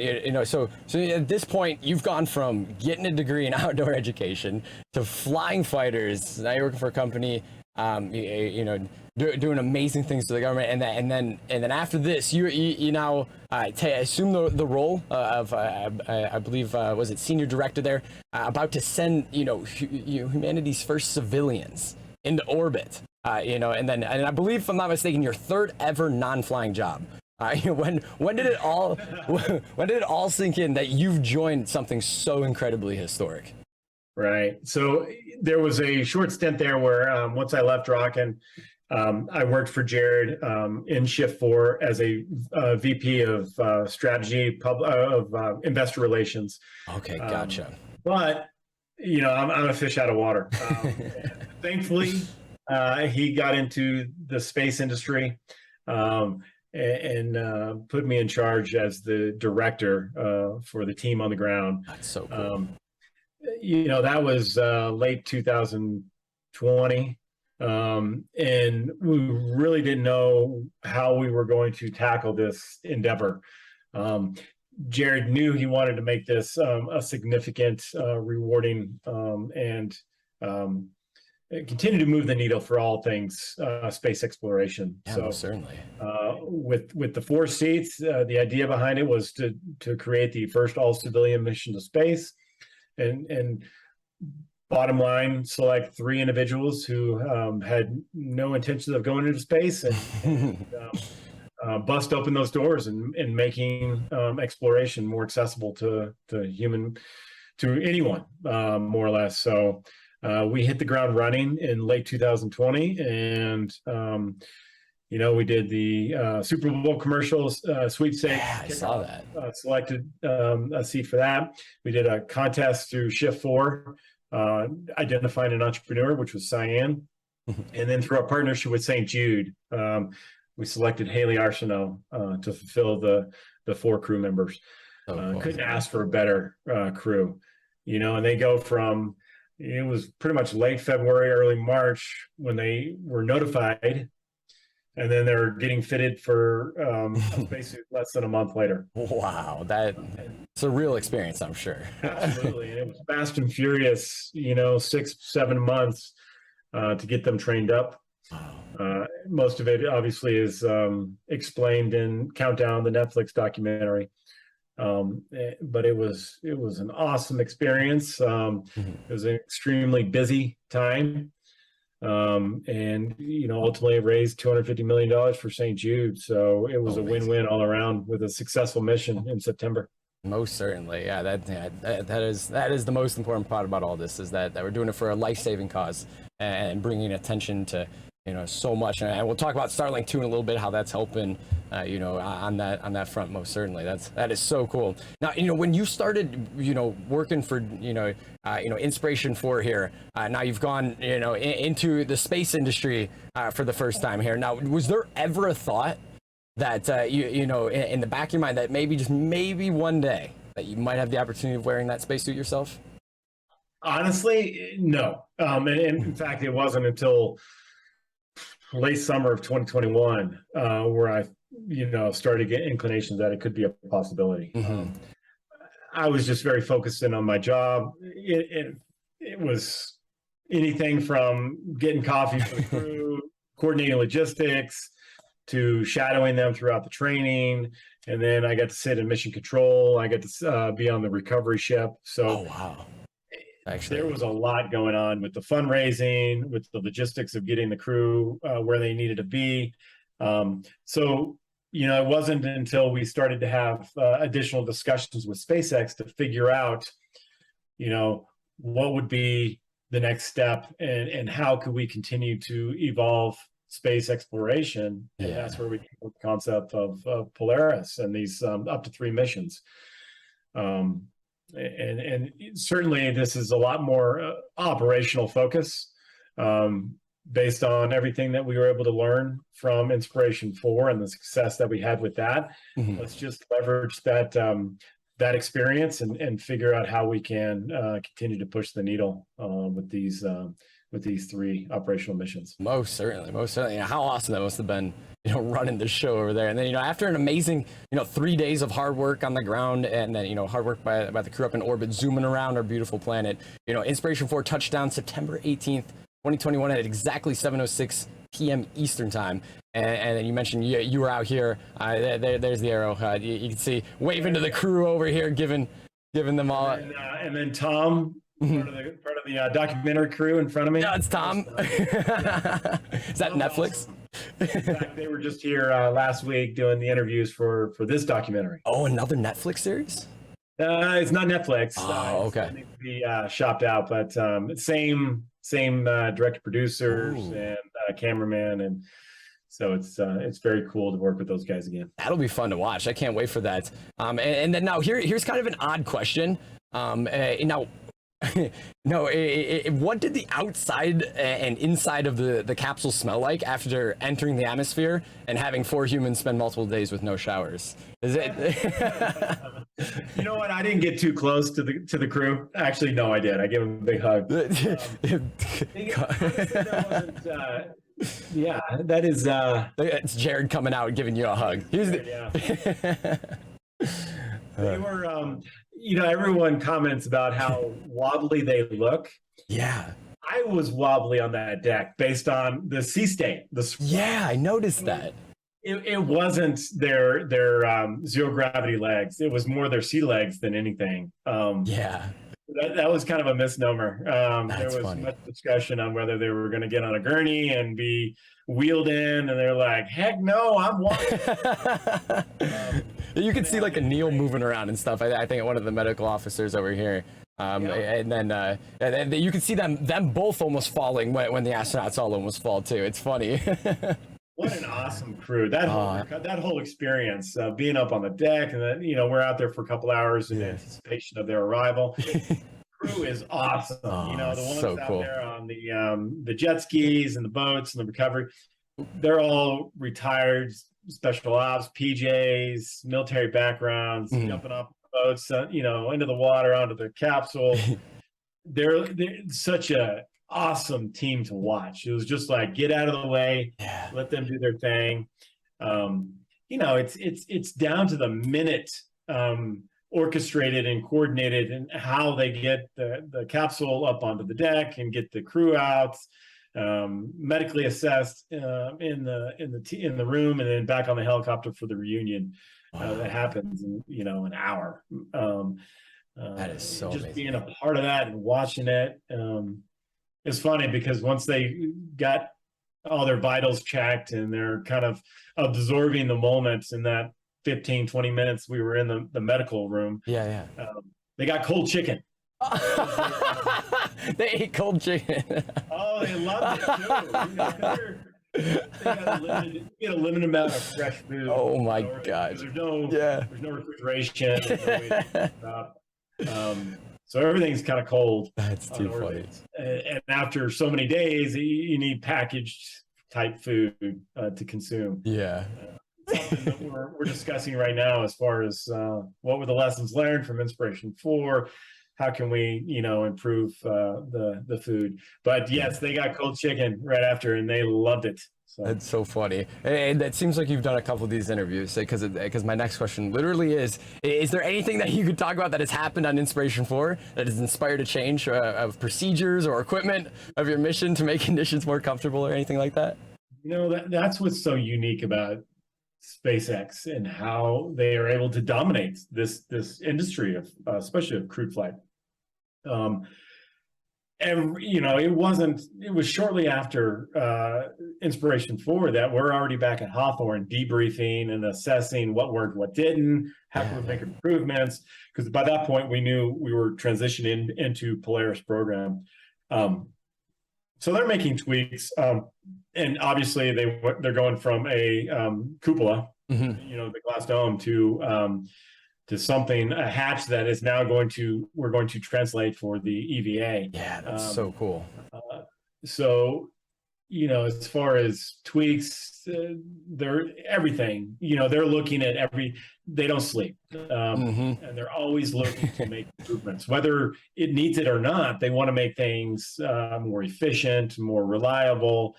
so at this point, you've gone from getting a degree in outdoor education to flying fighters. Now you're working for a company, doing amazing things to the government. And then after this, you now assume the role of I believe was it senior director there, about to send humanity's first civilians into orbit. And I believe, if I'm not mistaken, your third ever non-flying job. When did it all sink in that you've joined something so incredibly historic? Right. So there was a short stint there where once I left Draken, I worked for Jared in Shift 4 as a VP of strategy of investor relations. Okay, gotcha. But I'm a fish out of water. Thankfully, he got into the space industry, and put me in charge as the director for the team on the ground. That's so cool. That was late 2020. And we really didn't know how we were going to tackle this endeavor. Jared knew he wanted to make this a significant, rewarding, and continue to move the needle for all things space exploration. Yeah, so certainly. With the 4 seats, the idea behind it was to create the first all civilian mission to space, and bottom line, select 3 individuals who had no intentions of going into space, and bust open those doors and making exploration more accessible to anyone, more or less. So we hit the ground running in late 2020, and we did the Super Bowl commercials, sweepstakes. Yeah, I saw that. Selected a seat for that. We did a contest through Shift 4, identifying an entrepreneur, which was Cyan. And then through our partnership with St. Jude, we selected Haley Arsenault to fulfill the 4 crew members. Cool. Couldn't ask for a better crew, and they go from, it was pretty much late February, early March when they were notified, and then they're getting fitted for a spacesuit less than a month later. Wow, it's a real experience, I'm sure. Absolutely. And it was fast and furious, 6-7 months to get them trained up. Most of it obviously is explained in Countdown, the Netflix documentary. But it was an awesome experience. It was an extremely busy time. And ultimately raised $250 million for St. Jude. So it was a win-win all around with a successful mission in September. Most certainly. Yeah, that is the most important part about all this, is that we're doing it for a life-saving cause and bringing attention to so much. And we'll talk about Starlink too in a little bit, how that's helping on that front. Most certainly. That is so cool. Now, when you started working for Inspiration 4 here, now you've gone into the space industry for the first time here. Now, was there ever a thought that in the back of your mind that maybe one day that you might have the opportunity of wearing that spacesuit yourself? Honestly, no. And in fact, it wasn't until late summer of 2021 where I started to get inclinations that it could be a possibility. I was just very focused in on my job. It was anything from getting coffee for the crew, coordinating logistics, to shadowing them throughout the training. And then I got to sit in mission control. I got to be on the recovery ship. So oh, wow. Actually, there was a lot going on with the fundraising, with the logistics of getting the crew where they needed to be. So, it wasn't until we started to have additional discussions with SpaceX to figure out, what would be the next step and how could we continue to evolve space exploration. And that's where we came with the concept of Polaris and these up to 3 missions. And certainly this is a lot more operational focus based on everything that we were able to learn from Inspiration 4 and the success that we had with that. Let's just leverage that experience and figure out how we can continue to push the needle with these 3 operational missions. Most certainly. How awesome that must have been, running the show over there. And then, after an amazing, 3 days of hard work on the ground, and then, hard work by the crew up in orbit, zooming around our beautiful planet, Inspiration 4 touchdown September 18th, 2021 at exactly 7:06 p.m. Eastern time. And then you mentioned you were out here. There's the arrow. You can see waving to the crew over here, giving them all. And then Tom, part of the documentary crew in front of me. Yeah, it's Tom. Is that Netflix? Awesome. In fact, they were just here last week doing the interviews for this documentary. Oh, another Netflix series? It's not Netflix. Oh, okay. It needs to be shopped out, but same director producers and cameraman, and so it's very cool to work with those guys again. That'll be fun to watch. I can't wait for that. And then now here's kind of an odd question. Now, No, what did the outside and inside of the capsule smell like after entering the atmosphere and having 4 humans spend multiple days with no showers? Is it? You know what? I didn't get too close to the crew. Actually, no, I did. I gave them a big hug. Honestly, there wasn't. Yeah, that is. It's Jared coming out and giving you a hug. Here's the. Yeah. They were. Everyone comments about how wobbly they look. Yeah. I was wobbly on that deck based on the sea state. Yeah, I noticed that. It wasn't their zero gravity legs. It was more their sea legs than anything. Yeah. That was kind of a misnomer. There was funny. much discussion on whether they were going to get on a gurney and be wheeled in, and they're like, "Heck no, I'm walking." You can see like a Neil moving around and stuff. I think one of the medical officers over here. And then you can see them both almost falling when the astronauts all almost fall too. It's funny. What an awesome crew! That whole experience, being up on the deck, and then we're out there for a couple hours in anticipation of their arrival. Crew is awesome. The ones so out cool. there on the jet skis and the boats and the recovery, they're all retired special ops, PJs, military backgrounds, jumping off boats, into the water, onto the capsule. They're such a awesome team to watch. It was just like, get out of the way, let them do their thing. It's down to the minute, orchestrated and coordinated, and how they get the capsule up onto the deck and get the crew out, medically assessed in the room, and then back on the helicopter for the reunion. That happens in an hour. That is so just amazing. being a part of that and watching it. It's funny because once they got all their vitals checked and they're kind of absorbing the moments in that 15-20 minutes we were in the medical room, they got cold chicken. They ate cold chicken. Oh, they loved it too. They get a limited amount of fresh food. Oh my gosh. There's no refrigeration. There's no way to keep it up. So everything's kind of cold. That's too funny. And after so many days, you need packaged type food to consume. Yeah. Something that we're discussing right now as far as what were the lessons learned from Inspiration 4. How can we, improve the food? But yes, they got cold chicken right after, and they loved it. So. That's so funny. And it seems like you've done a couple of these interviews, because my next question literally is there anything that you could talk about that has happened on Inspiration 4 that has inspired a change of procedures or equipment of your mission to make conditions more comfortable or anything like that? That's what's so unique about SpaceX and how they are able to dominate this industry of especially of crewed flight. It was shortly after Inspiration 4 that we're already back at Hawthorne debriefing and assessing what worked, what didn't, how can we make improvements, because by that point we knew we were transitioning into Polaris program. So they're making tweaks, and obviously they're going from a cupola, the glass dome, to something, a hatch that is now we're going to translate for the EVA. Yeah, that's so cool. So, as far as tweaks, they're everything. They're looking at they don't sleep, and they're always looking to make improvements, whether it needs it or not. They want to make things more efficient, more reliable,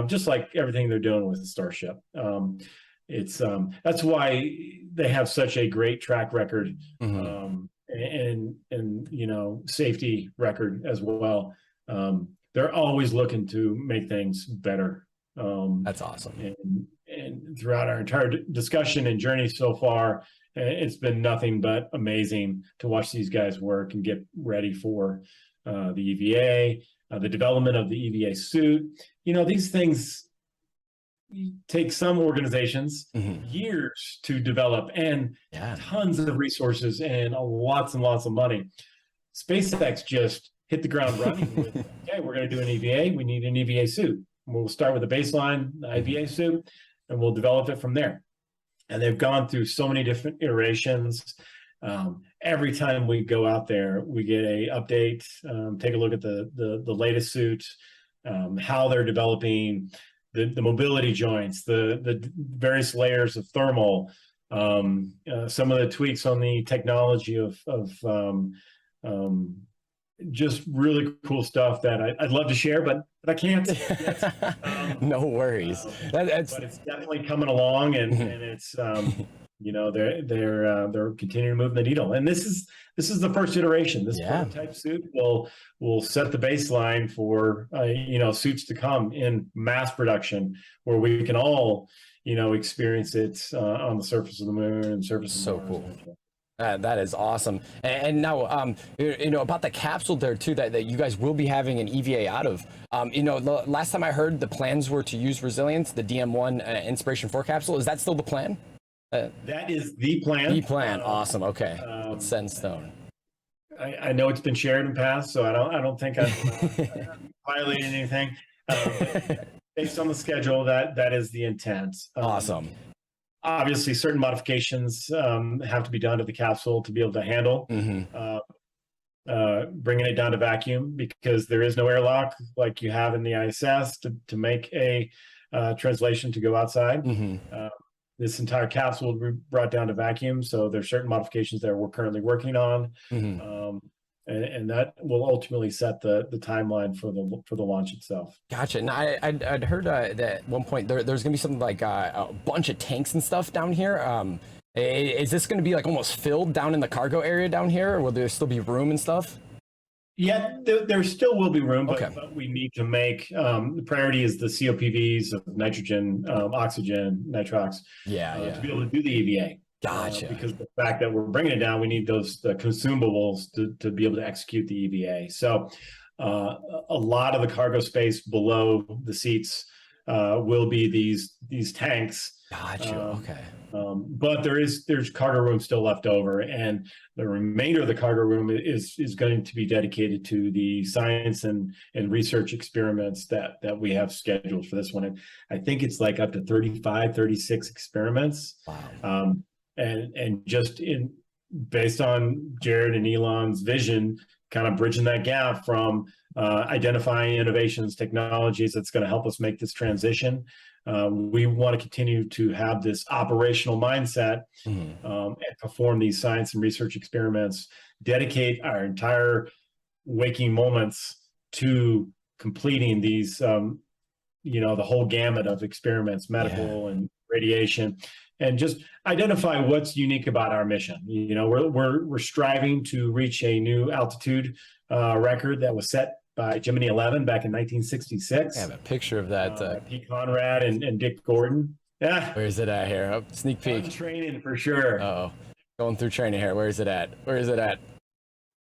just like everything they're doing with the Starship. That's why they have such a great track record, and safety record as well. They're always looking to make things better. That's awesome. And throughout our entire discussion and journey so far, it's been nothing but amazing to watch these guys work and get ready for the EVA, the development of the EVA suit. These things take some organizations years to develop, and tons of resources and lots and lots of money. SpaceX just hit the ground running with, okay, we're going to do an EVA. We need an EVA suit. We'll start with a baseline EVA suit, and we'll develop it from there. And they've gone through so many different iterations, Every time we go out there, we get a update, take a look at the latest suit, how they're developing the mobility joints, the various layers of thermal, some of the tweaks on the technology of just really cool stuff that I'd love to share, but I can't yet. No worries. But it's definitely coming along, and it's they're continuing to move the needle. And this is the first iteration. This prototype suit will set the baseline for suits to come in mass production, where we can all experience it on the surface of the moon and surface of Mars. So cool. That is awesome. And now, about the capsule there too, that you guys will be having an EVA out of. Last time I heard, the plans were to use Resilience, the DM1 Inspiration 4 capsule. Is that still the plan? That is the plan. The plan. Awesome. Okay. It's set in stone. I know it's been shared in past, so I don't think I've violated anything. Based on the schedule, that is the intent. Awesome. Obviously, certain modifications have to be done to the capsule to be able to handle bringing it down to vacuum, because there is no airlock like you have in the ISS to make a translation to go outside. This entire capsule will be brought down to vacuum, so there's certain modifications that we're currently working on, and that will ultimately set the timeline for the launch itself. Gotcha. And I'd heard that at one point there's going to be something like a bunch of tanks and stuff down here. Is this going to be like almost filled down in the cargo area down here, or will there still be room and stuff? Yeah, there still will be room, but we need to make the priority is the COPVs of nitrogen, oxygen, nitrox, to be able to do the EVA. Gotcha. Because the fact that we're bringing it down, we need the consumables to be able to execute the EVA. So a lot of the cargo space below the seats will be these tanks. Gotcha. Okay. But there's cargo room still left over, and the remainder of the cargo room is going to be dedicated to the science and research experiments that we have scheduled for this one. And I think it's like up to 35, 36 experiments. Wow. And just based on Jared and Elon's vision, kind of bridging that gap from identifying innovations, technologies that's going to help us make this transition. We want to continue to have this operational mindset and perform these science and research experiments, dedicate our entire waking moments to completing these, the whole gamut of experiments, medical and radiation, and just identify what's unique about our mission. We're striving to reach a new altitude record that was set by Gemini 11 back in 1966. I have a picture of that. Pete Conrad and Dick Gordon. Yeah. Where is it at here? Oh, sneak peek. Training for sure. Uh-oh. Going through training here. Where is it at? Where is it at?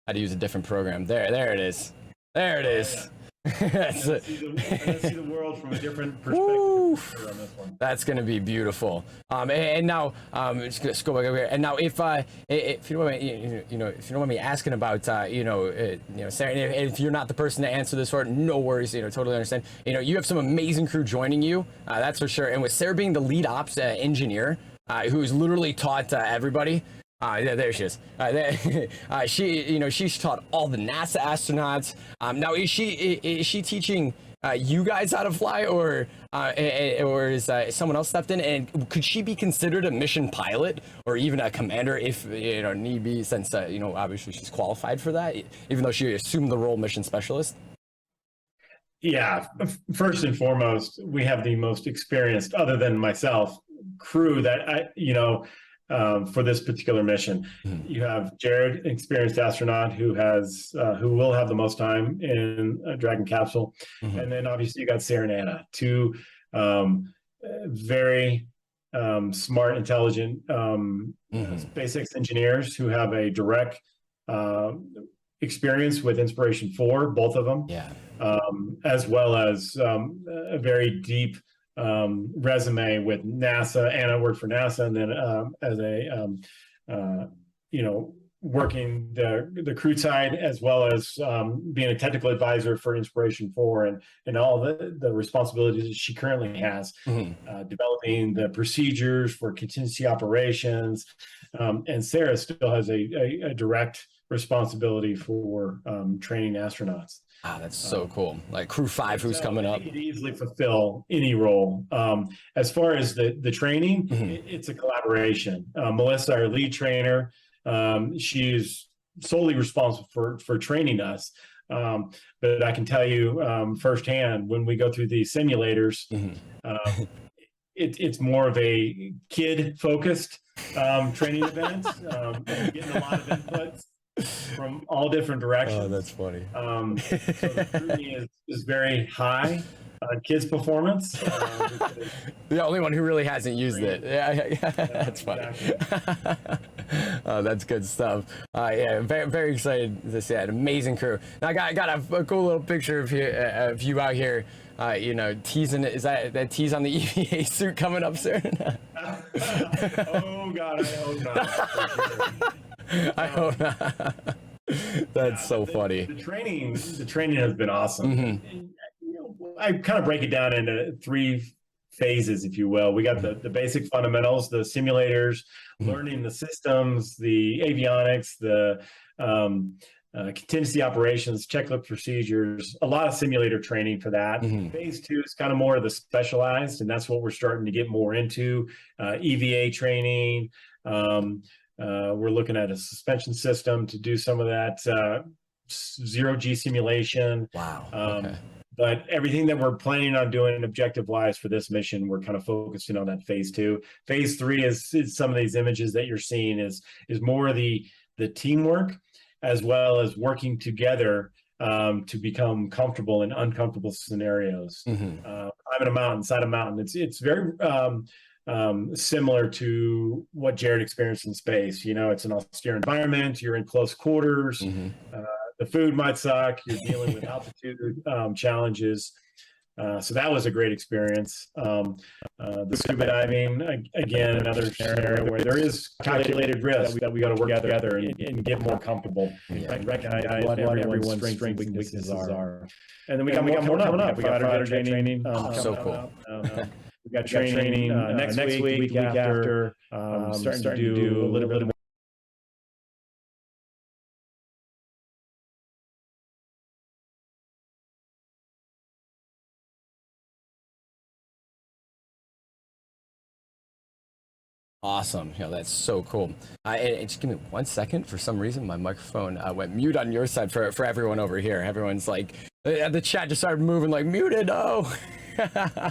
How to use a different program. There it is. There it is. That's it. See the world from a different perspective on this one. That's going to be beautiful. And now, just gonna go back over here. And now, if you don't mind, if you don't mind me asking about, Sarah, if you're not the person to answer this, or no worries, totally understand. You have some amazing crew joining you. That's for sure. And with Sarah being the lead ops engineer, who's literally taught everybody. There she is. She's taught all the NASA astronauts. Now, is she teaching you guys how to fly, or is someone else stepped in? And could she be considered a mission pilot or even a commander if need be? Since obviously she's qualified for that, even though she assumed the role mission specialist. Yeah, first and foremost, we have the most experienced, other than myself, crew that for this particular mission. You have Jared, experienced astronaut, who will have the most time in a Dragon capsule, and then obviously you got Sarah and Anna, two very smart, intelligent SpaceX engineers who have a direct experience with Inspiration 4, both of them, as well as a very deep resume with NASA. Anna worked for NASA, and then as a working the crew side, as well as being a technical advisor for Inspiration 4 and all the responsibilities that she currently has, developing the procedures for contingency operations. And Sarah still has a direct responsibility for training astronauts. Ah, that's so cool. Like Crew 5, who's coming up. You could easily fulfill any role. As far as the training, it's a collaboration. Melissa, our lead trainer, she is solely responsible for training us. But I can tell you firsthand, when we go through these simulators, it's more of a kid-focused training event, getting a lot of inputs from all different directions. Oh, that's funny. So the scrutiny is very high on kids' performance. The only one who really hasn't used it. Yeah, that's funny. Exactly. Oh, that's good stuff. Yeah, very, very excited to see that. Amazing crew. Now, I got a cool little picture of you out here, teasing. Is that tease on the EVA suit coming up soon? Oh, God, I hope not. I hope not. That's so funny. The training has been awesome. I kind of break it down into 3 phases, if you will. We got the basic fundamentals, the simulators, learning the systems, the avionics, the contingency operations, checklist procedures, a lot of simulator training for that. Phase 2 is kind of more of the specialized, and that's what we're starting to get more into. EVA training. We're looking at a suspension system to do some of that zero-G simulation. Wow. Okay. But everything that we're planning on doing objective-wise for this mission, we're kind of focusing on that phase 2. Phase 3 is some of these images that you're seeing is more of the teamwork, as well as working together to become comfortable in uncomfortable scenarios. Climbing a mountain, side a mountain. It's very similar to what Jared experienced in space. It's an austere environment. You're in close quarters. The food might suck. You're dealing with altitude challenges. So that was a great experience. The scuba diving, again, another scenario where there is calculated risk that we got to work together and get more comfortable. And recognize what everyone's strengths and weaknesses are. And then we got more coming up. We got our training. So cool. We got training next week after. Starting to do a little bit more. Awesome. That's so cool. And just give me 1 second. For some reason, my microphone went mute on your side for everyone over here. Everyone's like, the chat just started moving like muted. Oh. Okay,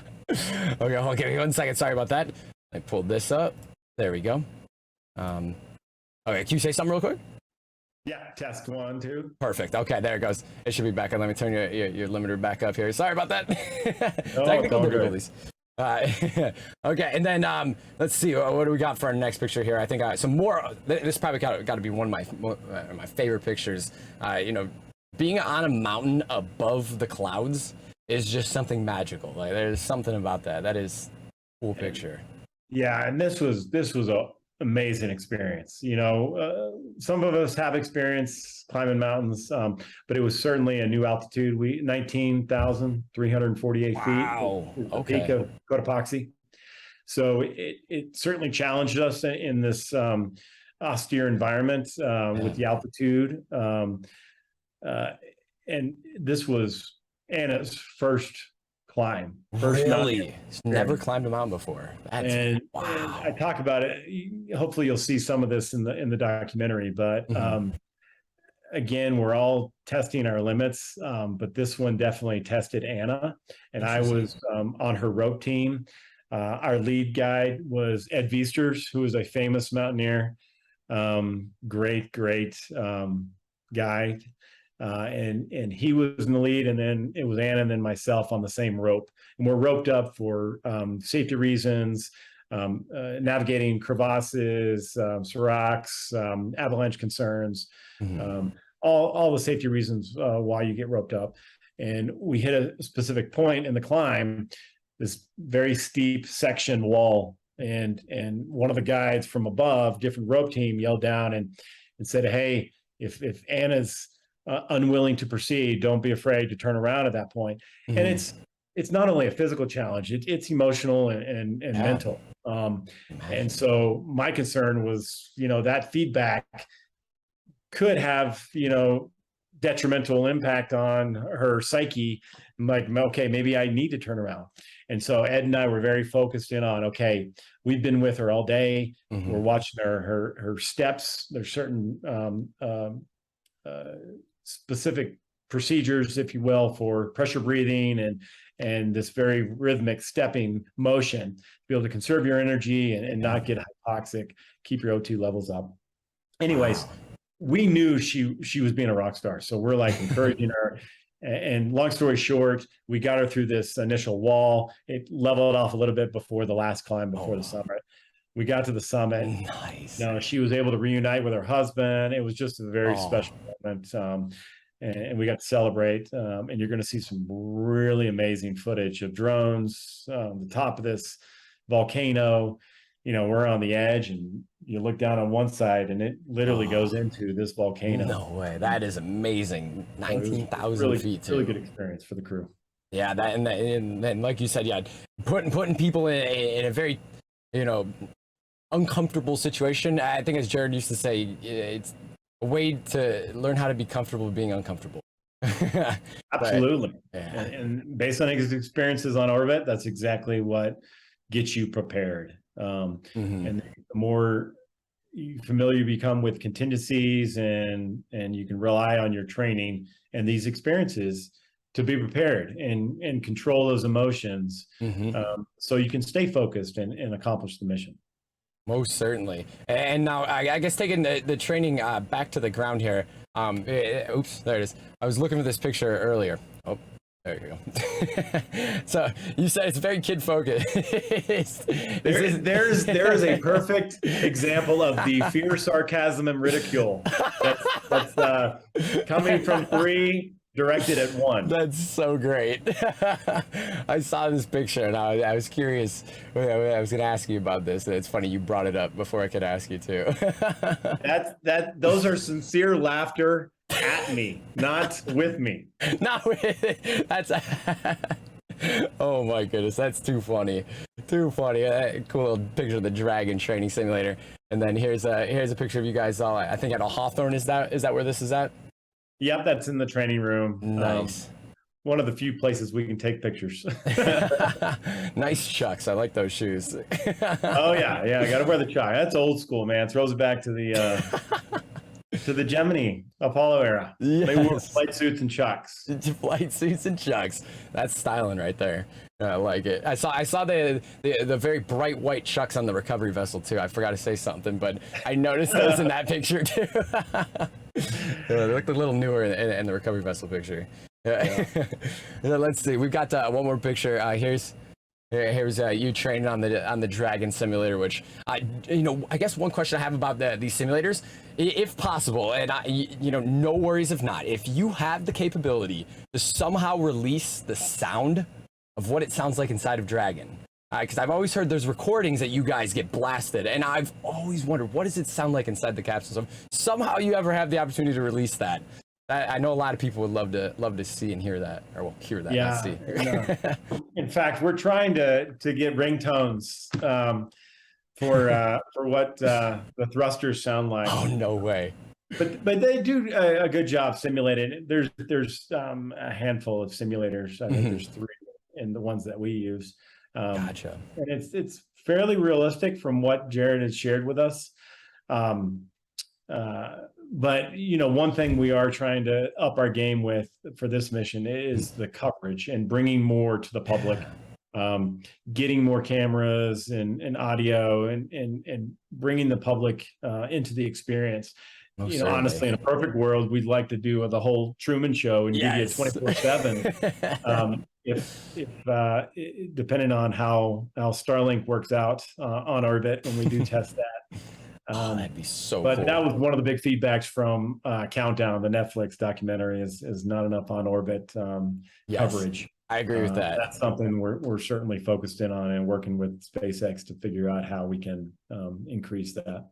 hold on, give me 1 second. Sorry about that. I pulled this up. There we go. Okay, can you say something real quick? Yeah, test 1, 2. Perfect. Okay, there it goes. It should be back up. Let me turn your limiter back up here. Sorry about that. Oh, Technical difficulties. Okay, and then let's see, what do we got for our next picture here? I think some more. This probably got to be one of my favorite pictures. Being on a mountain above the clouds is just something magical. Like, there's something about that. That is a cool picture. Yeah, and this was a amazing experience. Some of us have experience climbing mountains, but it was certainly a new altitude. 19,348 Wow. feet. Okay. Peak of Cotopaxi. So it certainly challenged us in this austere environment with the altitude. And this was Anna's first climb. Really? Never climbed a mountain before. And I talk about it. Hopefully you'll see some of this in the documentary, but again, we're all testing our limits. But this one definitely tested Anna, and I was on her rope team. Our lead guide was Ed Viesters, who is a famous mountaineer. Great guide. And he was in the lead, and then it was Anna and then myself on the same rope, and we're roped up for safety reasons, navigating crevasses, seracs, avalanche concerns, all the safety reasons why you get roped up. And we hit a specific point in the climb, this very steep section wall, and one of the guides from above, different rope team, yelled down, and and said, hey, if Anna's unwilling to proceed, don't be afraid to turn around at that point. And it's not only a physical challenge, it's emotional and mental. And so my concern was, that feedback could have, detrimental impact on her psyche. I'm like, okay, maybe I need to turn around. And so Ed and I were very focused in on, okay, we've been with her all day. We're watching her steps. There's certain specific procedures, if you will, for pressure breathing and this very rhythmic stepping motion to be able to conserve your energy and not get hypoxic, keep your O2 levels up. Anyways, we knew she was being a rock star. So we're like encouraging her. And long story short, we got her through this initial wall. It leveled off a little bit before the last climb, before the summit. We got to the summit. Nice. She was able to reunite with her husband. It was just a very special moment. And we got to celebrate. And you're going to see some really amazing footage of drones, the top of this volcano. We're on the edge, and you look down on one side and it literally goes into this volcano. No way. That is amazing. 19,000 feet too. Really good experience for the crew. Yeah, that and like you said, yeah, putting people in a very, uncomfortable situation. I think, as Jared used to say, it's a way to learn how to be comfortable being uncomfortable. Absolutely. Yeah. And based on his experiences on orbit, that's exactly what gets you prepared. And the more familiar you become with contingencies and you can rely on your training and these experiences to be prepared and control those emotions, so you can stay focused and accomplish the mission. Most certainly. And now I guess taking the training back to the ground here. Oops, there it is. I was looking for this picture earlier. Oh, there you go. So you said it's very kid focused. There is a perfect example of the fear, sarcasm, and ridicule that's coming from three, directed at one. That's so great. I saw this picture and I was curious. I was going to ask you about this. It's funny you brought it up before I could ask you too. Those are sincere laughter at me, not with me. Not with. That's. Oh my goodness, that's too funny. Too funny. Cool little picture of the Dragon training simulator. And then here's a picture of you guys all. I think at a Hawthorne. Is that where this is at? Yep, that's in the training room. Nice. One of the few places we can take pictures. Nice Chucks. I like those shoes. Oh yeah, I got to wear the Chuck. That's old school, man. Throws it back to the Gemini Apollo era. Yes. They wore flight suits and Chucks. Flight suits and Chucks. That's styling right there. I like it. I saw the very bright white Chucks on the recovery vessel too. I forgot to say something, but I noticed those in that picture too. They look a little newer in the recovery vessel picture. Yeah. Let's see. We've got one more picture. Here's you training on the Dragon simulator, which I guess one question I have about these simulators, if possible, and no worries if not, if you have the capability to somehow release the sound of what it sounds like inside of Dragon, because I've always heard there's recordings that you guys get blasted, and I've always wondered, what does it sound like inside the capsule? So if somehow you ever have the opportunity to release that, I know a lot of people would love to see and hear that, or hear that. Yeah. See. In fact, we're trying to get ringtones for what the thrusters sound like. Oh, no way. But they do a good job simulating. There's a handful of simulators. I think there's 3 in the ones that we use. Gotcha. And it's fairly realistic from what Jared has shared with us. But one thing we are trying to up our game with for this mission is the coverage and bringing more to the public, getting more cameras and audio and bringing the public into the into honestly, in a perfect world, we'd like to do the whole Truman Show and give you 24/7. If depending on how Starlink works out on orbit when we do test that. That'd be so but cool. That was one of the big feedbacks from Countdown, the Netflix documentary, is not enough on orbit coverage. I agree with that. That's something we're certainly focused in on and working with SpaceX to figure out how we can increase that.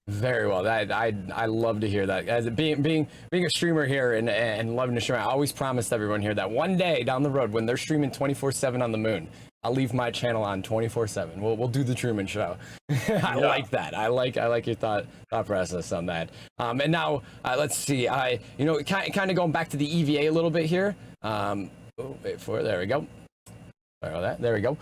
Very well. I love to hear that. As being a streamer here and loving to stream, I always promised everyone here that one day down the road when they're streaming 24/7 on the moon, I'll leave my channel on 24/7. We'll do the Truman Show. I like that. I like your thought process on that. And now let's see. Kind of going back to the EVA a little bit here. There we go. Sorry about that. There we go.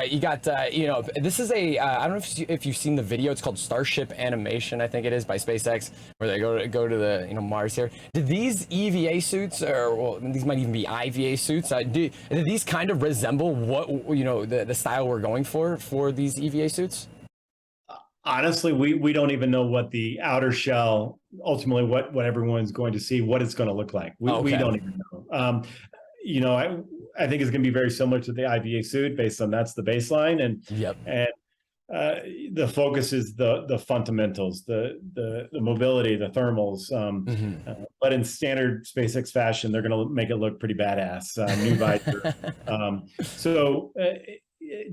You got, this is I don't know if you've seen the video. It's called Starship Animation, I think it is, by SpaceX, where they go to the, Mars here. Did these EVA suits, these might even be IVA suits, do these kind of resemble what, the style we're going for these EVA suits? Honestly, we don't even know what the outer shell, ultimately what everyone's going to see, what it's going to look like. We don't even know. I think it's going to be very similar to the IVA suit based on that's the baseline. And the focus is the fundamentals, the mobility, the thermals. But in standard SpaceX fashion, they're going to make it look pretty badass. New visor.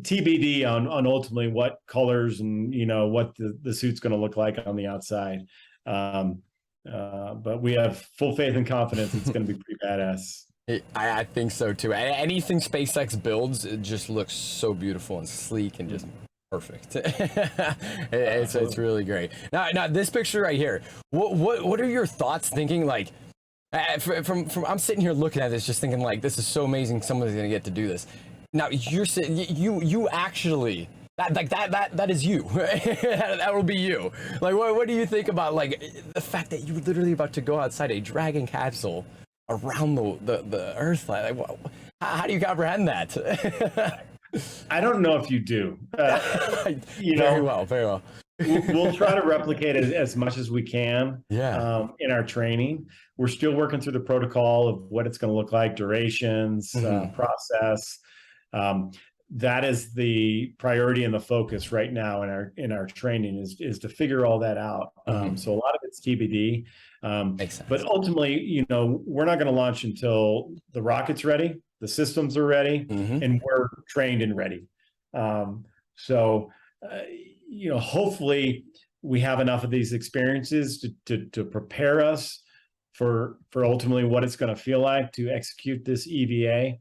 TBD on ultimately what colors and, what the suit's going to look like on the outside. But we have full faith and confidence it's going to be pretty badass. I think so too. Anything SpaceX builds, it just looks so beautiful and sleek and just perfect. It's really great. Now this picture right here. What are your thoughts? Thinking like, from I'm sitting here looking at this, just thinking like, this is so amazing. Someone's gonna get to do this. Now you're sitting, you actually. That is you. That will be you. Like, what do you think about like the fact that you're literally about to go outside a Dragon capsule around the Earth? Like, how do you comprehend that? I don't know if you do. Very well. We'll try to replicate it as much as we can. In our training, we're still working through the protocol of what it's going to look like, durations, process. That is the priority and the focus right now in our training is to figure all that out. So a lot of it's TBD. Makes sense. But ultimately, we're not going to launch until the rocket's ready, the systems are ready, and we're trained and ready. Hopefully we have enough of these experiences to prepare us for ultimately what it's going to feel like to execute this EVA.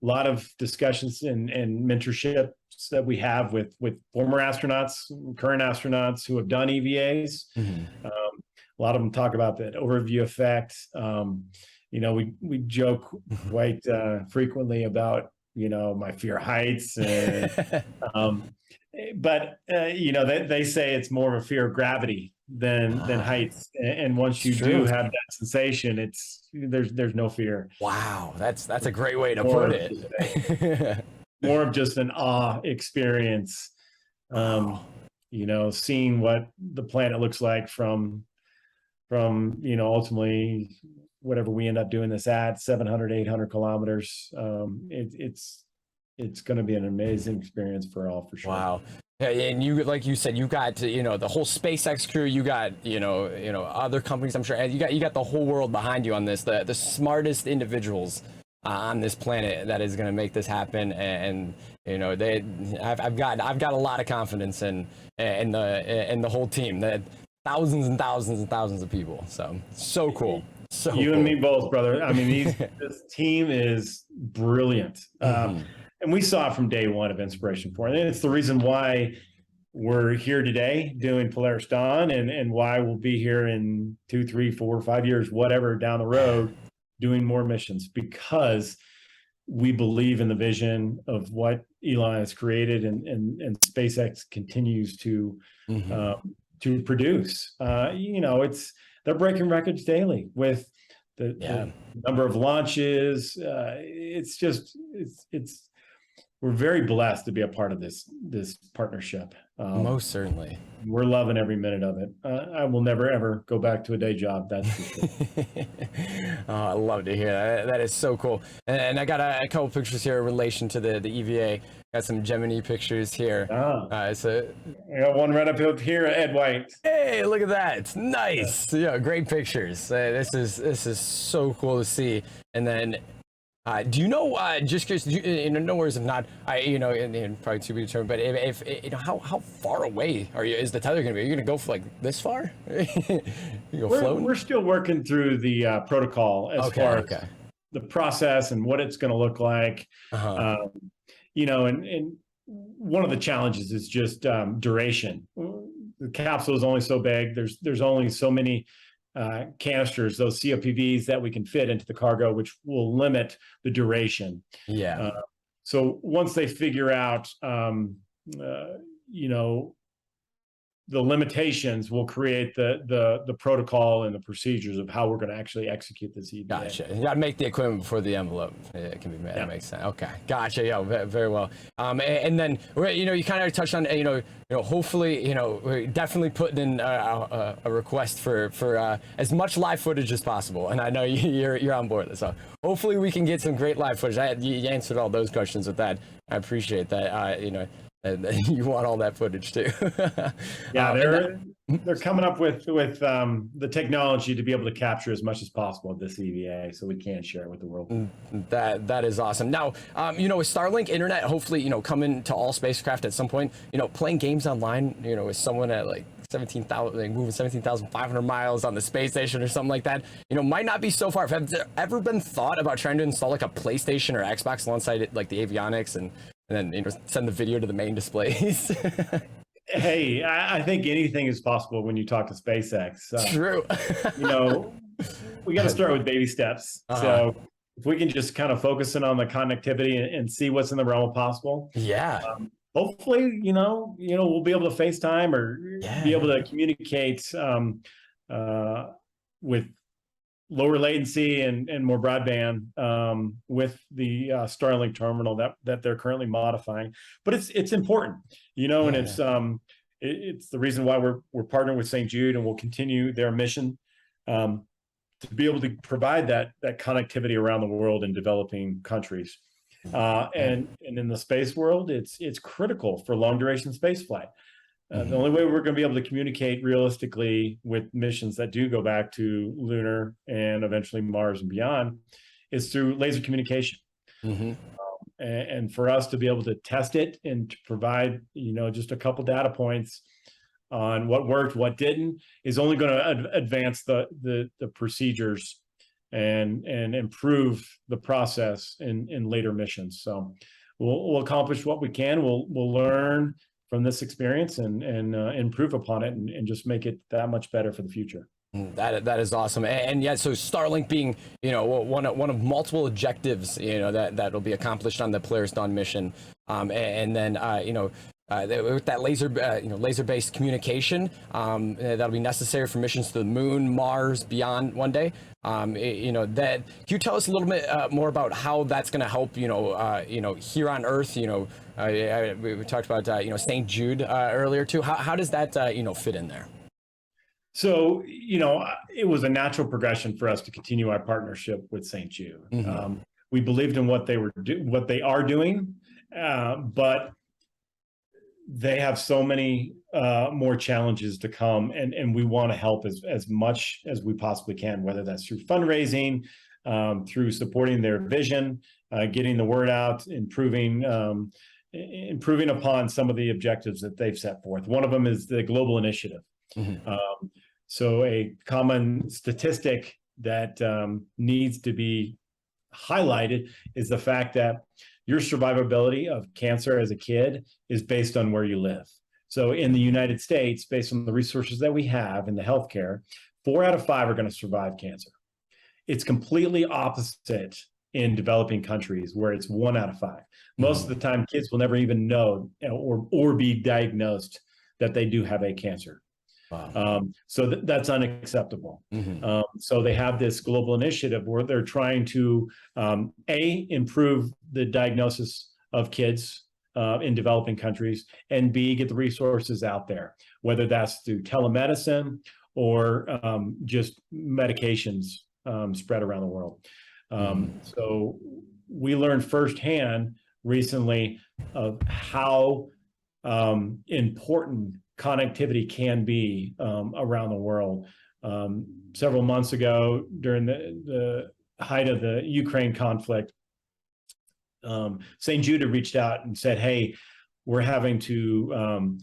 A lot of discussions and mentorships that we have with former astronauts, current astronauts who have done EVAs. A lot of them talk about that overview effect. We joke quite frequently about my fear of heights, but they say it's more of a fear of gravity than heights. And once you do have that sensation, there's no fear. Wow, that's a great way to put it. More of just an awe experience. Seeing what the planet looks like from ultimately whatever we end up doing this at 700, 800 kilometers. It's going to be an amazing experience for all, for sure. Wow. Yeah, and you, like you said, you got the whole SpaceX crew. You got other companies. I'm sure, and you got the whole world behind you on this. The smartest individuals on this planet that is going to make this happen. And I've got a lot of confidence in the whole team. That thousands and thousands and thousands of people. So cool. So you and me both, brother. I mean, this team is brilliant. And we saw it from day one of Inspiration 4. And it's the reason why we're here today doing Polaris Dawn and why we'll be here in 2, 3, 4, 5 years, whatever, down the road, doing more missions, because we believe in the vision of what Elon has created and SpaceX continues to produce. They're breaking records daily with the number of launches. We're very blessed to be a part of this partnership. Most certainly. We're loving every minute of it. I will never, ever go back to a day job. That's for sure. I love to hear that. That is so cool. And I got a couple pictures here in relation to the EVA. Got some Gemini pictures here. I got one right up here, Ed White. Hey, look at that. Nice. Yeah, great pictures. This is so cool to see. And then Do you know, just curious, no worries if not, and probably to be determined, but if how far away is the tether going to be? Are you going to go for like this far? You go floating? We're still working through the protocol as far as the process and what it's going to look like. And one of the challenges is just duration. The capsule is only so big. There's only so many canisters, those COPVs that we can fit into the cargo, which will limit the duration. Yeah. So once they figure out, the limitations, will create the protocol and the procedures of how we're going to actually execute this EVA. Gotcha. You got to make the equipment before the envelope it can be made. Yeah. That makes sense. Okay. Gotcha. Yeah. Very well. And then you kind of touched on hopefully we're definitely putting in a request for as much live footage as possible. And I know you're on board with it. So hopefully we can get some great live footage. You answered all those questions with that. I appreciate that. And you want all that footage too. Yeah, they're coming up with the technology to be able to capture as much as possible of this EVA, so we can share it with the world. That is awesome. Now, with Starlink internet, hopefully, coming to all spacecraft at some point, playing games online, with someone at like 17,000, moving 17,500 miles on the space station or something like that, might not be so far. Have there ever been thought about trying to install like a PlayStation or Xbox alongside it, like the avionics and then send the video to the main displays? Hey, I think anything is possible when you talk to SpaceX. True. We got to start with baby steps. So if we can just kind of focus in on the connectivity and see what's in the realm of possible. Yeah. Hopefully, we'll be able to FaceTime or be able to communicate with lower latency and more broadband with the Starlink terminal that they're currently modifying. But it's important, and it's the reason why we're partnering with St. Jude, and we'll continue their mission to be able to provide that connectivity around the world in developing countries. And in the space world, it's critical for long duration space flight. The only way we're going to be able to communicate realistically with missions that do go back to lunar and eventually Mars and beyond is through laser communication. And for us to be able to test it and to provide, just a couple data points on what worked, what didn't, is only going to advance the procedures and improve the process in later missions. So we'll accomplish what we can. We'll learn from this experience and improve upon it and just make it that much better for the future. That is awesome. And yeah, so Starlink being, one of multiple objectives, that will be accomplished on the Polaris Dawn mission. And then, with that laser-based communication, that'll be necessary for missions to the moon, Mars, beyond one day. Can you tell us a little bit more about how that's going to help, here on Earth? We talked about, St. Jude earlier too. How does that, fit in there? So, it was a natural progression for us to continue our partnership with St. Jude. We believed in what they are doing, but they have so many more challenges to come, and we want to help as much as we possibly can, whether that's through fundraising, through supporting their vision, getting the word out, improving upon some of the objectives that they've set forth. One of them is the global initiative. So a common statistic that needs to be highlighted is the fact that your survivability of cancer as a kid is based on where you live. So in the United States, based on the resources that we have in the healthcare, 4 out of 5 are going to survive cancer. It's completely opposite in developing countries where it's 1 out of 5. Most of the time, kids will never even know or be diagnosed that they do have a cancer. Wow. So that's unacceptable. So they have this global initiative where they're trying to improve the diagnosis of kids in developing countries, and B, get the resources out there, whether that's through telemedicine or just medications spread around the world. So we learned firsthand recently of how important connectivity can be around the world. Several months ago, during the height of the Ukraine conflict, St. Jude had reached out and said, hey, we're having to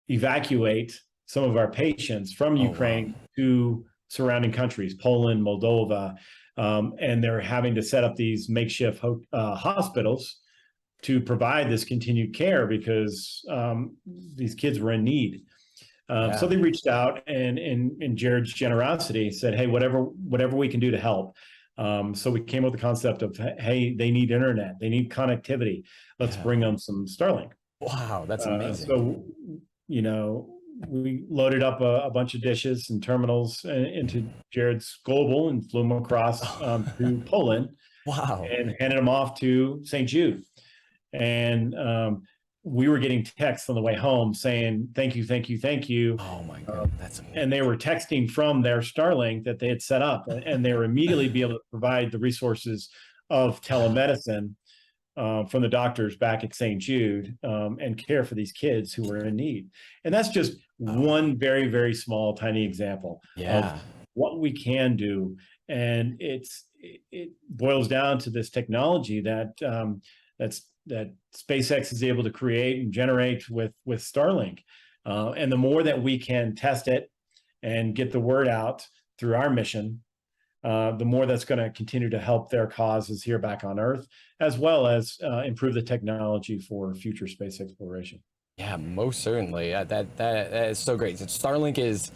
evacuate some of our patients from Ukraine to surrounding countries, Poland, Moldova, and they're having to set up these makeshift hospitals to provide this continued care because these kids were in need. So they reached out, and in Jared's generosity said, hey, whatever we can do to help. So we came up with the concept of, hey, they need internet, they need connectivity. Let's bring them some Starlink. Wow, that's amazing. So, you know, we loaded up a bunch of dishes and terminals into Jared's Global and flew them across to Poland. Wow. And handed them off to St. Jude. And we were getting texts on the way home saying, thank you, thank you, thank you. Oh my God, that's amazing. And they were texting from their Starlink that they had set up, and they were immediately be able to provide the resources of telemedicine from the doctors back at St. Jude and care for these kids who were in need. And that's just one very, very small, tiny example of what we can do. And it boils down to this technology that SpaceX is able to create and generate with Starlink. And the more that we can test it and get the word out through our mission, the more that's going to continue to help their causes here back on Earth, as well as improve the technology for future space exploration. Yeah, most certainly. That is so great. Starlink is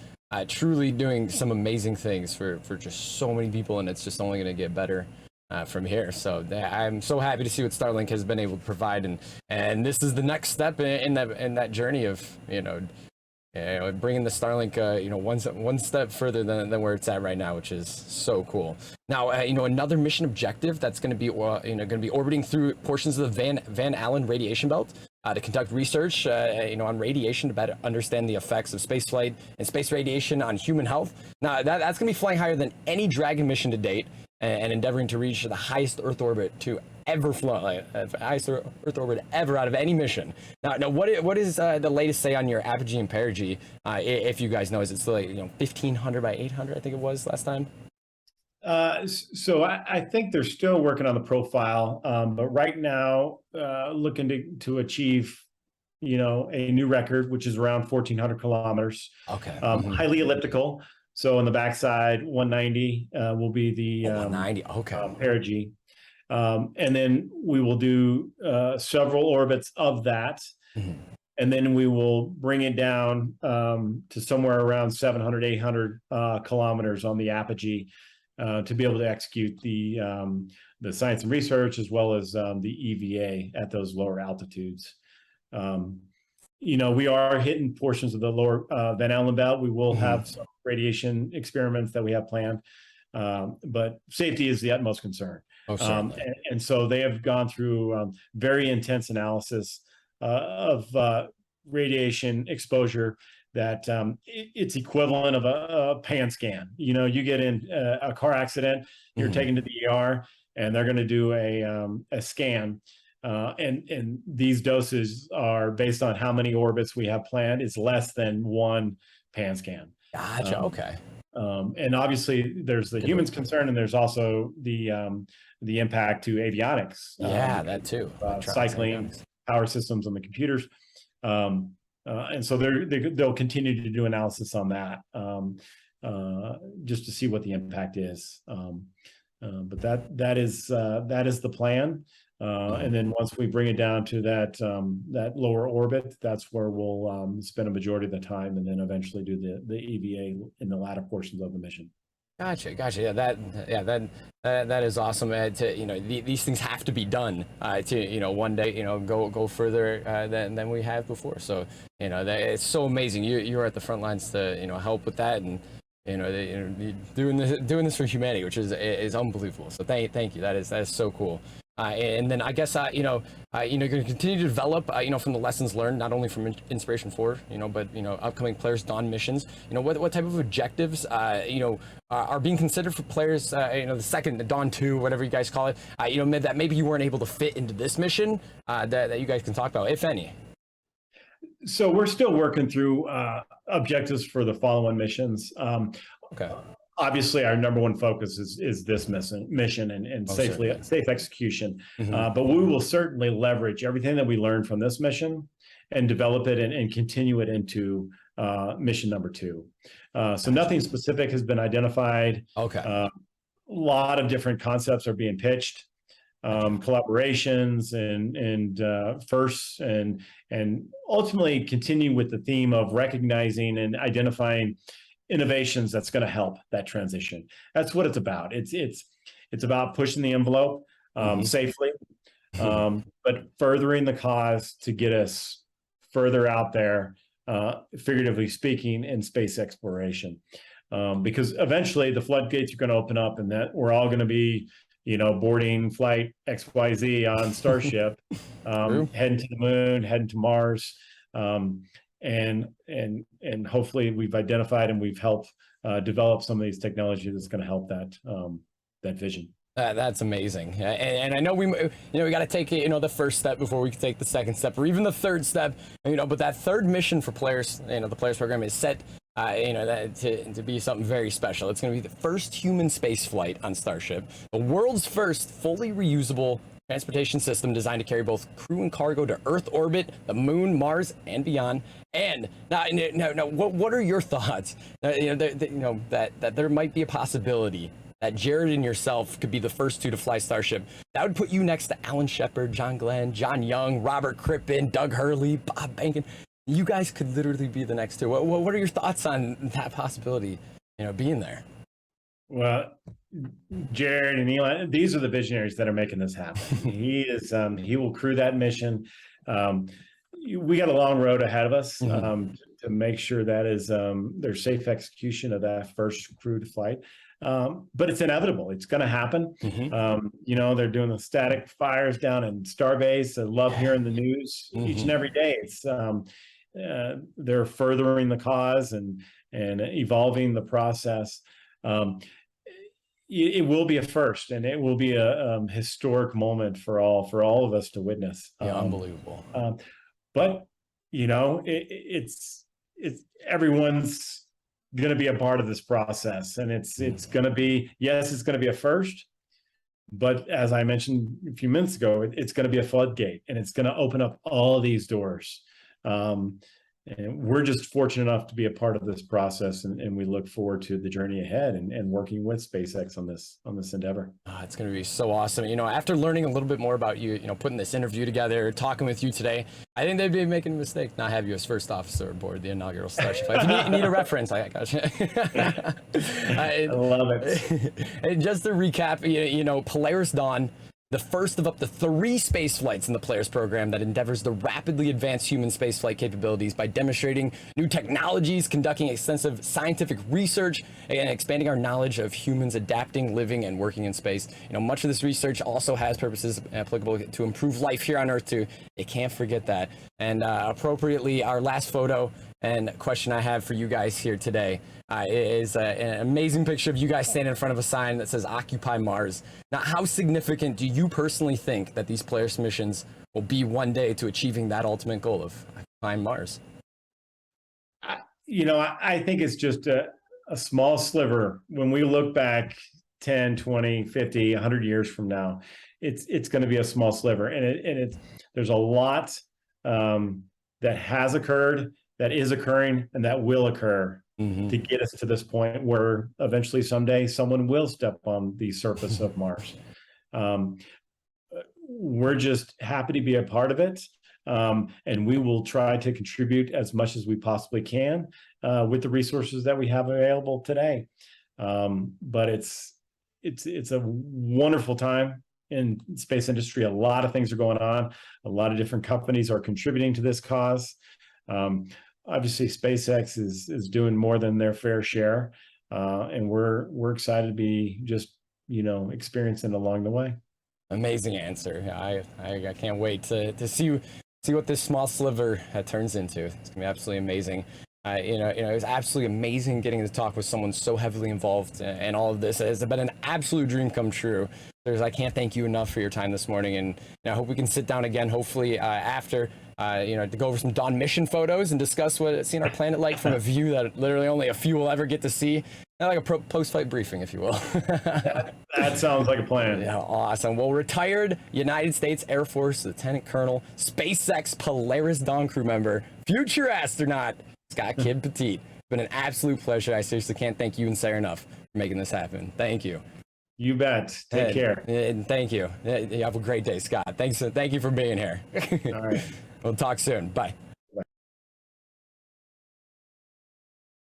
truly doing some amazing things for just so many people, and it's just only going to get better from here. So I'm so happy to see what Starlink has been able to provide, and this is the next step in that journey of bringing the Starlink one step further than where it's at right now, which is so cool. Now another mission objective that's going to be orbiting through portions of the Van Allen radiation belt to conduct research on radiation to better understand the effects of spaceflight and space radiation on human health. Now that's going to be flying higher than any Dragon mission to date, and endeavoring to reach the highest Earth orbit to ever fly, highest Earth orbit ever out of any mission. Now, what is the latest say on your apogee and perigee? If you guys know, is it still 1500 by 800? I think it was last time. So I think they're still working on the profile, but right now looking to achieve a new record, which is around 1400 kilometers. Okay. Highly elliptical. So on the backside, 190 will be the 190. Okay. Perigee. And then we will do several orbits of that. Mm-hmm. And then we will bring it down to somewhere around 700, 800 kilometers on the apogee to be able to execute the science and research, as well as the EVA at those lower altitudes. We are hitting portions of the lower Van Allen belt. We will have some radiation experiments that we have planned, but safety is the utmost concern. And so they have gone through very intense analysis of radiation exposure that it's equivalent of a pan scan. You get in a car accident, you're taken to the ER, and they're going to do a scan. And these doses are based on how many orbits we have planned. It's less than one pan scan. Gotcha. Okay. And obviously there's the humans concern, and there's also the impact to avionics. That too. Cycling, power systems on the computers. And so they'll continue to do analysis on that just to see what the impact is. But that is the plan. And then once we bring it down to that lower orbit, that's where we'll spend a majority of the time, and then eventually do the EVA in the latter portions of the mission. Gotcha. That is awesome. These things have to be done to one day go further than we have before. So it's so amazing. You're at the front lines to help with that, and doing this for humanity, which is unbelievable. So thank you. That is so cool. And then I guess you're going to continue to develop from the lessons learned, not only from Inspiration 4, but upcoming Polaris Dawn missions. What type of objectives are being considered for Polaris, the second, the Dawn 2, whatever you guys call it, that maybe you weren't able to fit into this mission that you guys can talk about, if any. So we're still working through objectives for the follow-on missions. Okay. obviously our number one focus is this mission and safe execution. But we will certainly leverage everything that we learned from this mission and develop it and continue it into mission number 2. So nothing specific has been identified. Okay. A lot of different concepts are being pitched, collaborations and firsts, and ultimately continue with the theme of recognizing and identifying innovations that's going to help that transition. That's what it's about. It's about pushing the envelope safely, but furthering the cause to get us further out there, figuratively speaking, in space exploration. Because eventually the floodgates are going to open up, and that we're all going to be, boarding flight XYZ on Starship, heading to the moon, heading to Mars. And hopefully we've identified and we've helped develop some of these technologies that's going to help that vision. That's amazing. And I know we got to take the first step before we can take the second step, or even the third step. But that third mission for Polaris, the Polaris program is set, to be something very special. It's going to be the first human space flight on Starship, the world's first fully reusable transportation system designed to carry both crew and cargo to Earth orbit, the moon, Mars, and beyond. And now, what are your thoughts? That there might be a possibility that Jared and yourself could be the first 2 to fly Starship. That would put you next to Alan Shepard, John Glenn, John Young, Robert Crippen, Doug Hurley, Bob Behnken. You guys could literally be the next 2. What are your thoughts on that possibility, being there? Well, Jared and Elon, these are the visionaries that are making this happen. He will crew that mission. We got a long road ahead of us to make sure that is there's safe execution of that first crewed flight. But it's inevitable. It's going to happen. They're doing the static fires down in Starbase. I love hearing the news each and every day. It's they're furthering the cause and evolving the process. It will be a first, and it will be a historic moment for all of us to witness. Unbelievable. But it's everyone's going to be a part of this process, and it's going to be it's going to be a first. But as I mentioned a few minutes ago, it's going to be a floodgate, and it's going to open up all of these doors. And we're just fortunate enough to be a part of this process, and we look forward to the journey ahead and working with SpaceX on this endeavor. It's going to be so awesome. After learning a little bit more about you, putting this interview together, talking with you today, I think they'd be making a mistake not have you as first officer aboard the inaugural Starship. If you need a reference, I got you. I love it. And just to recap, Polaris Dawn, the first of up to 3 space flights in the Polaris program that endeavors to rapidly advance human spaceflight capabilities by demonstrating new technologies, conducting extensive scientific research, and expanding our knowledge of humans adapting, living, and working in space. Much of this research also has purposes applicable to improve life here on Earth too. You can't forget that. And appropriately, our last photo and question I have for you guys here today is an amazing picture of you guys standing in front of a sign that says Occupy Mars. Now, how significant do you personally think that these Polaris missions will be one day to achieving that ultimate goal of occupying Mars? I think it's just a small sliver. When we look back 10, 20, 50, 100 years from now, it's going to be a small sliver. And there's a lot that has occurred, that is occurring, and that will occur to get us to this point where eventually someday someone will step on the surface of Mars. We're just happy to be a part of it. And we will try to contribute as much as we possibly can with the resources that we have available today. But it's a wonderful time in space industry. A lot of things are going on. A lot of different companies are contributing to this cause. Obviously, SpaceX is doing more than their fair share, and we're excited to be just experiencing along the way. Amazing answer. I can't wait to see what this small sliver turns into. It's gonna be absolutely amazing. It was absolutely amazing getting to talk with someone so heavily involved in all of this. It's been an absolute dream come true. I can't thank you enough for your time this morning, and I hope we can sit down again, hopefully after, to go over some dawn mission photos and discuss what it's seen our planet like from a view that literally only a few will ever get to see. Like a post-flight briefing, if you will. That sounds like a plan. Yeah, awesome. Well, retired United States Air Force Lieutenant Colonel, SpaceX Polaris Dawn crew member, future astronaut, Scott Poteet. It's been an absolute pleasure. I seriously can't thank you and Sarah enough for making this happen. Thank you. You bet. Take care. And thank you. You have a great day, Scott. Thank you for being here. All right. We'll talk soon. Bye.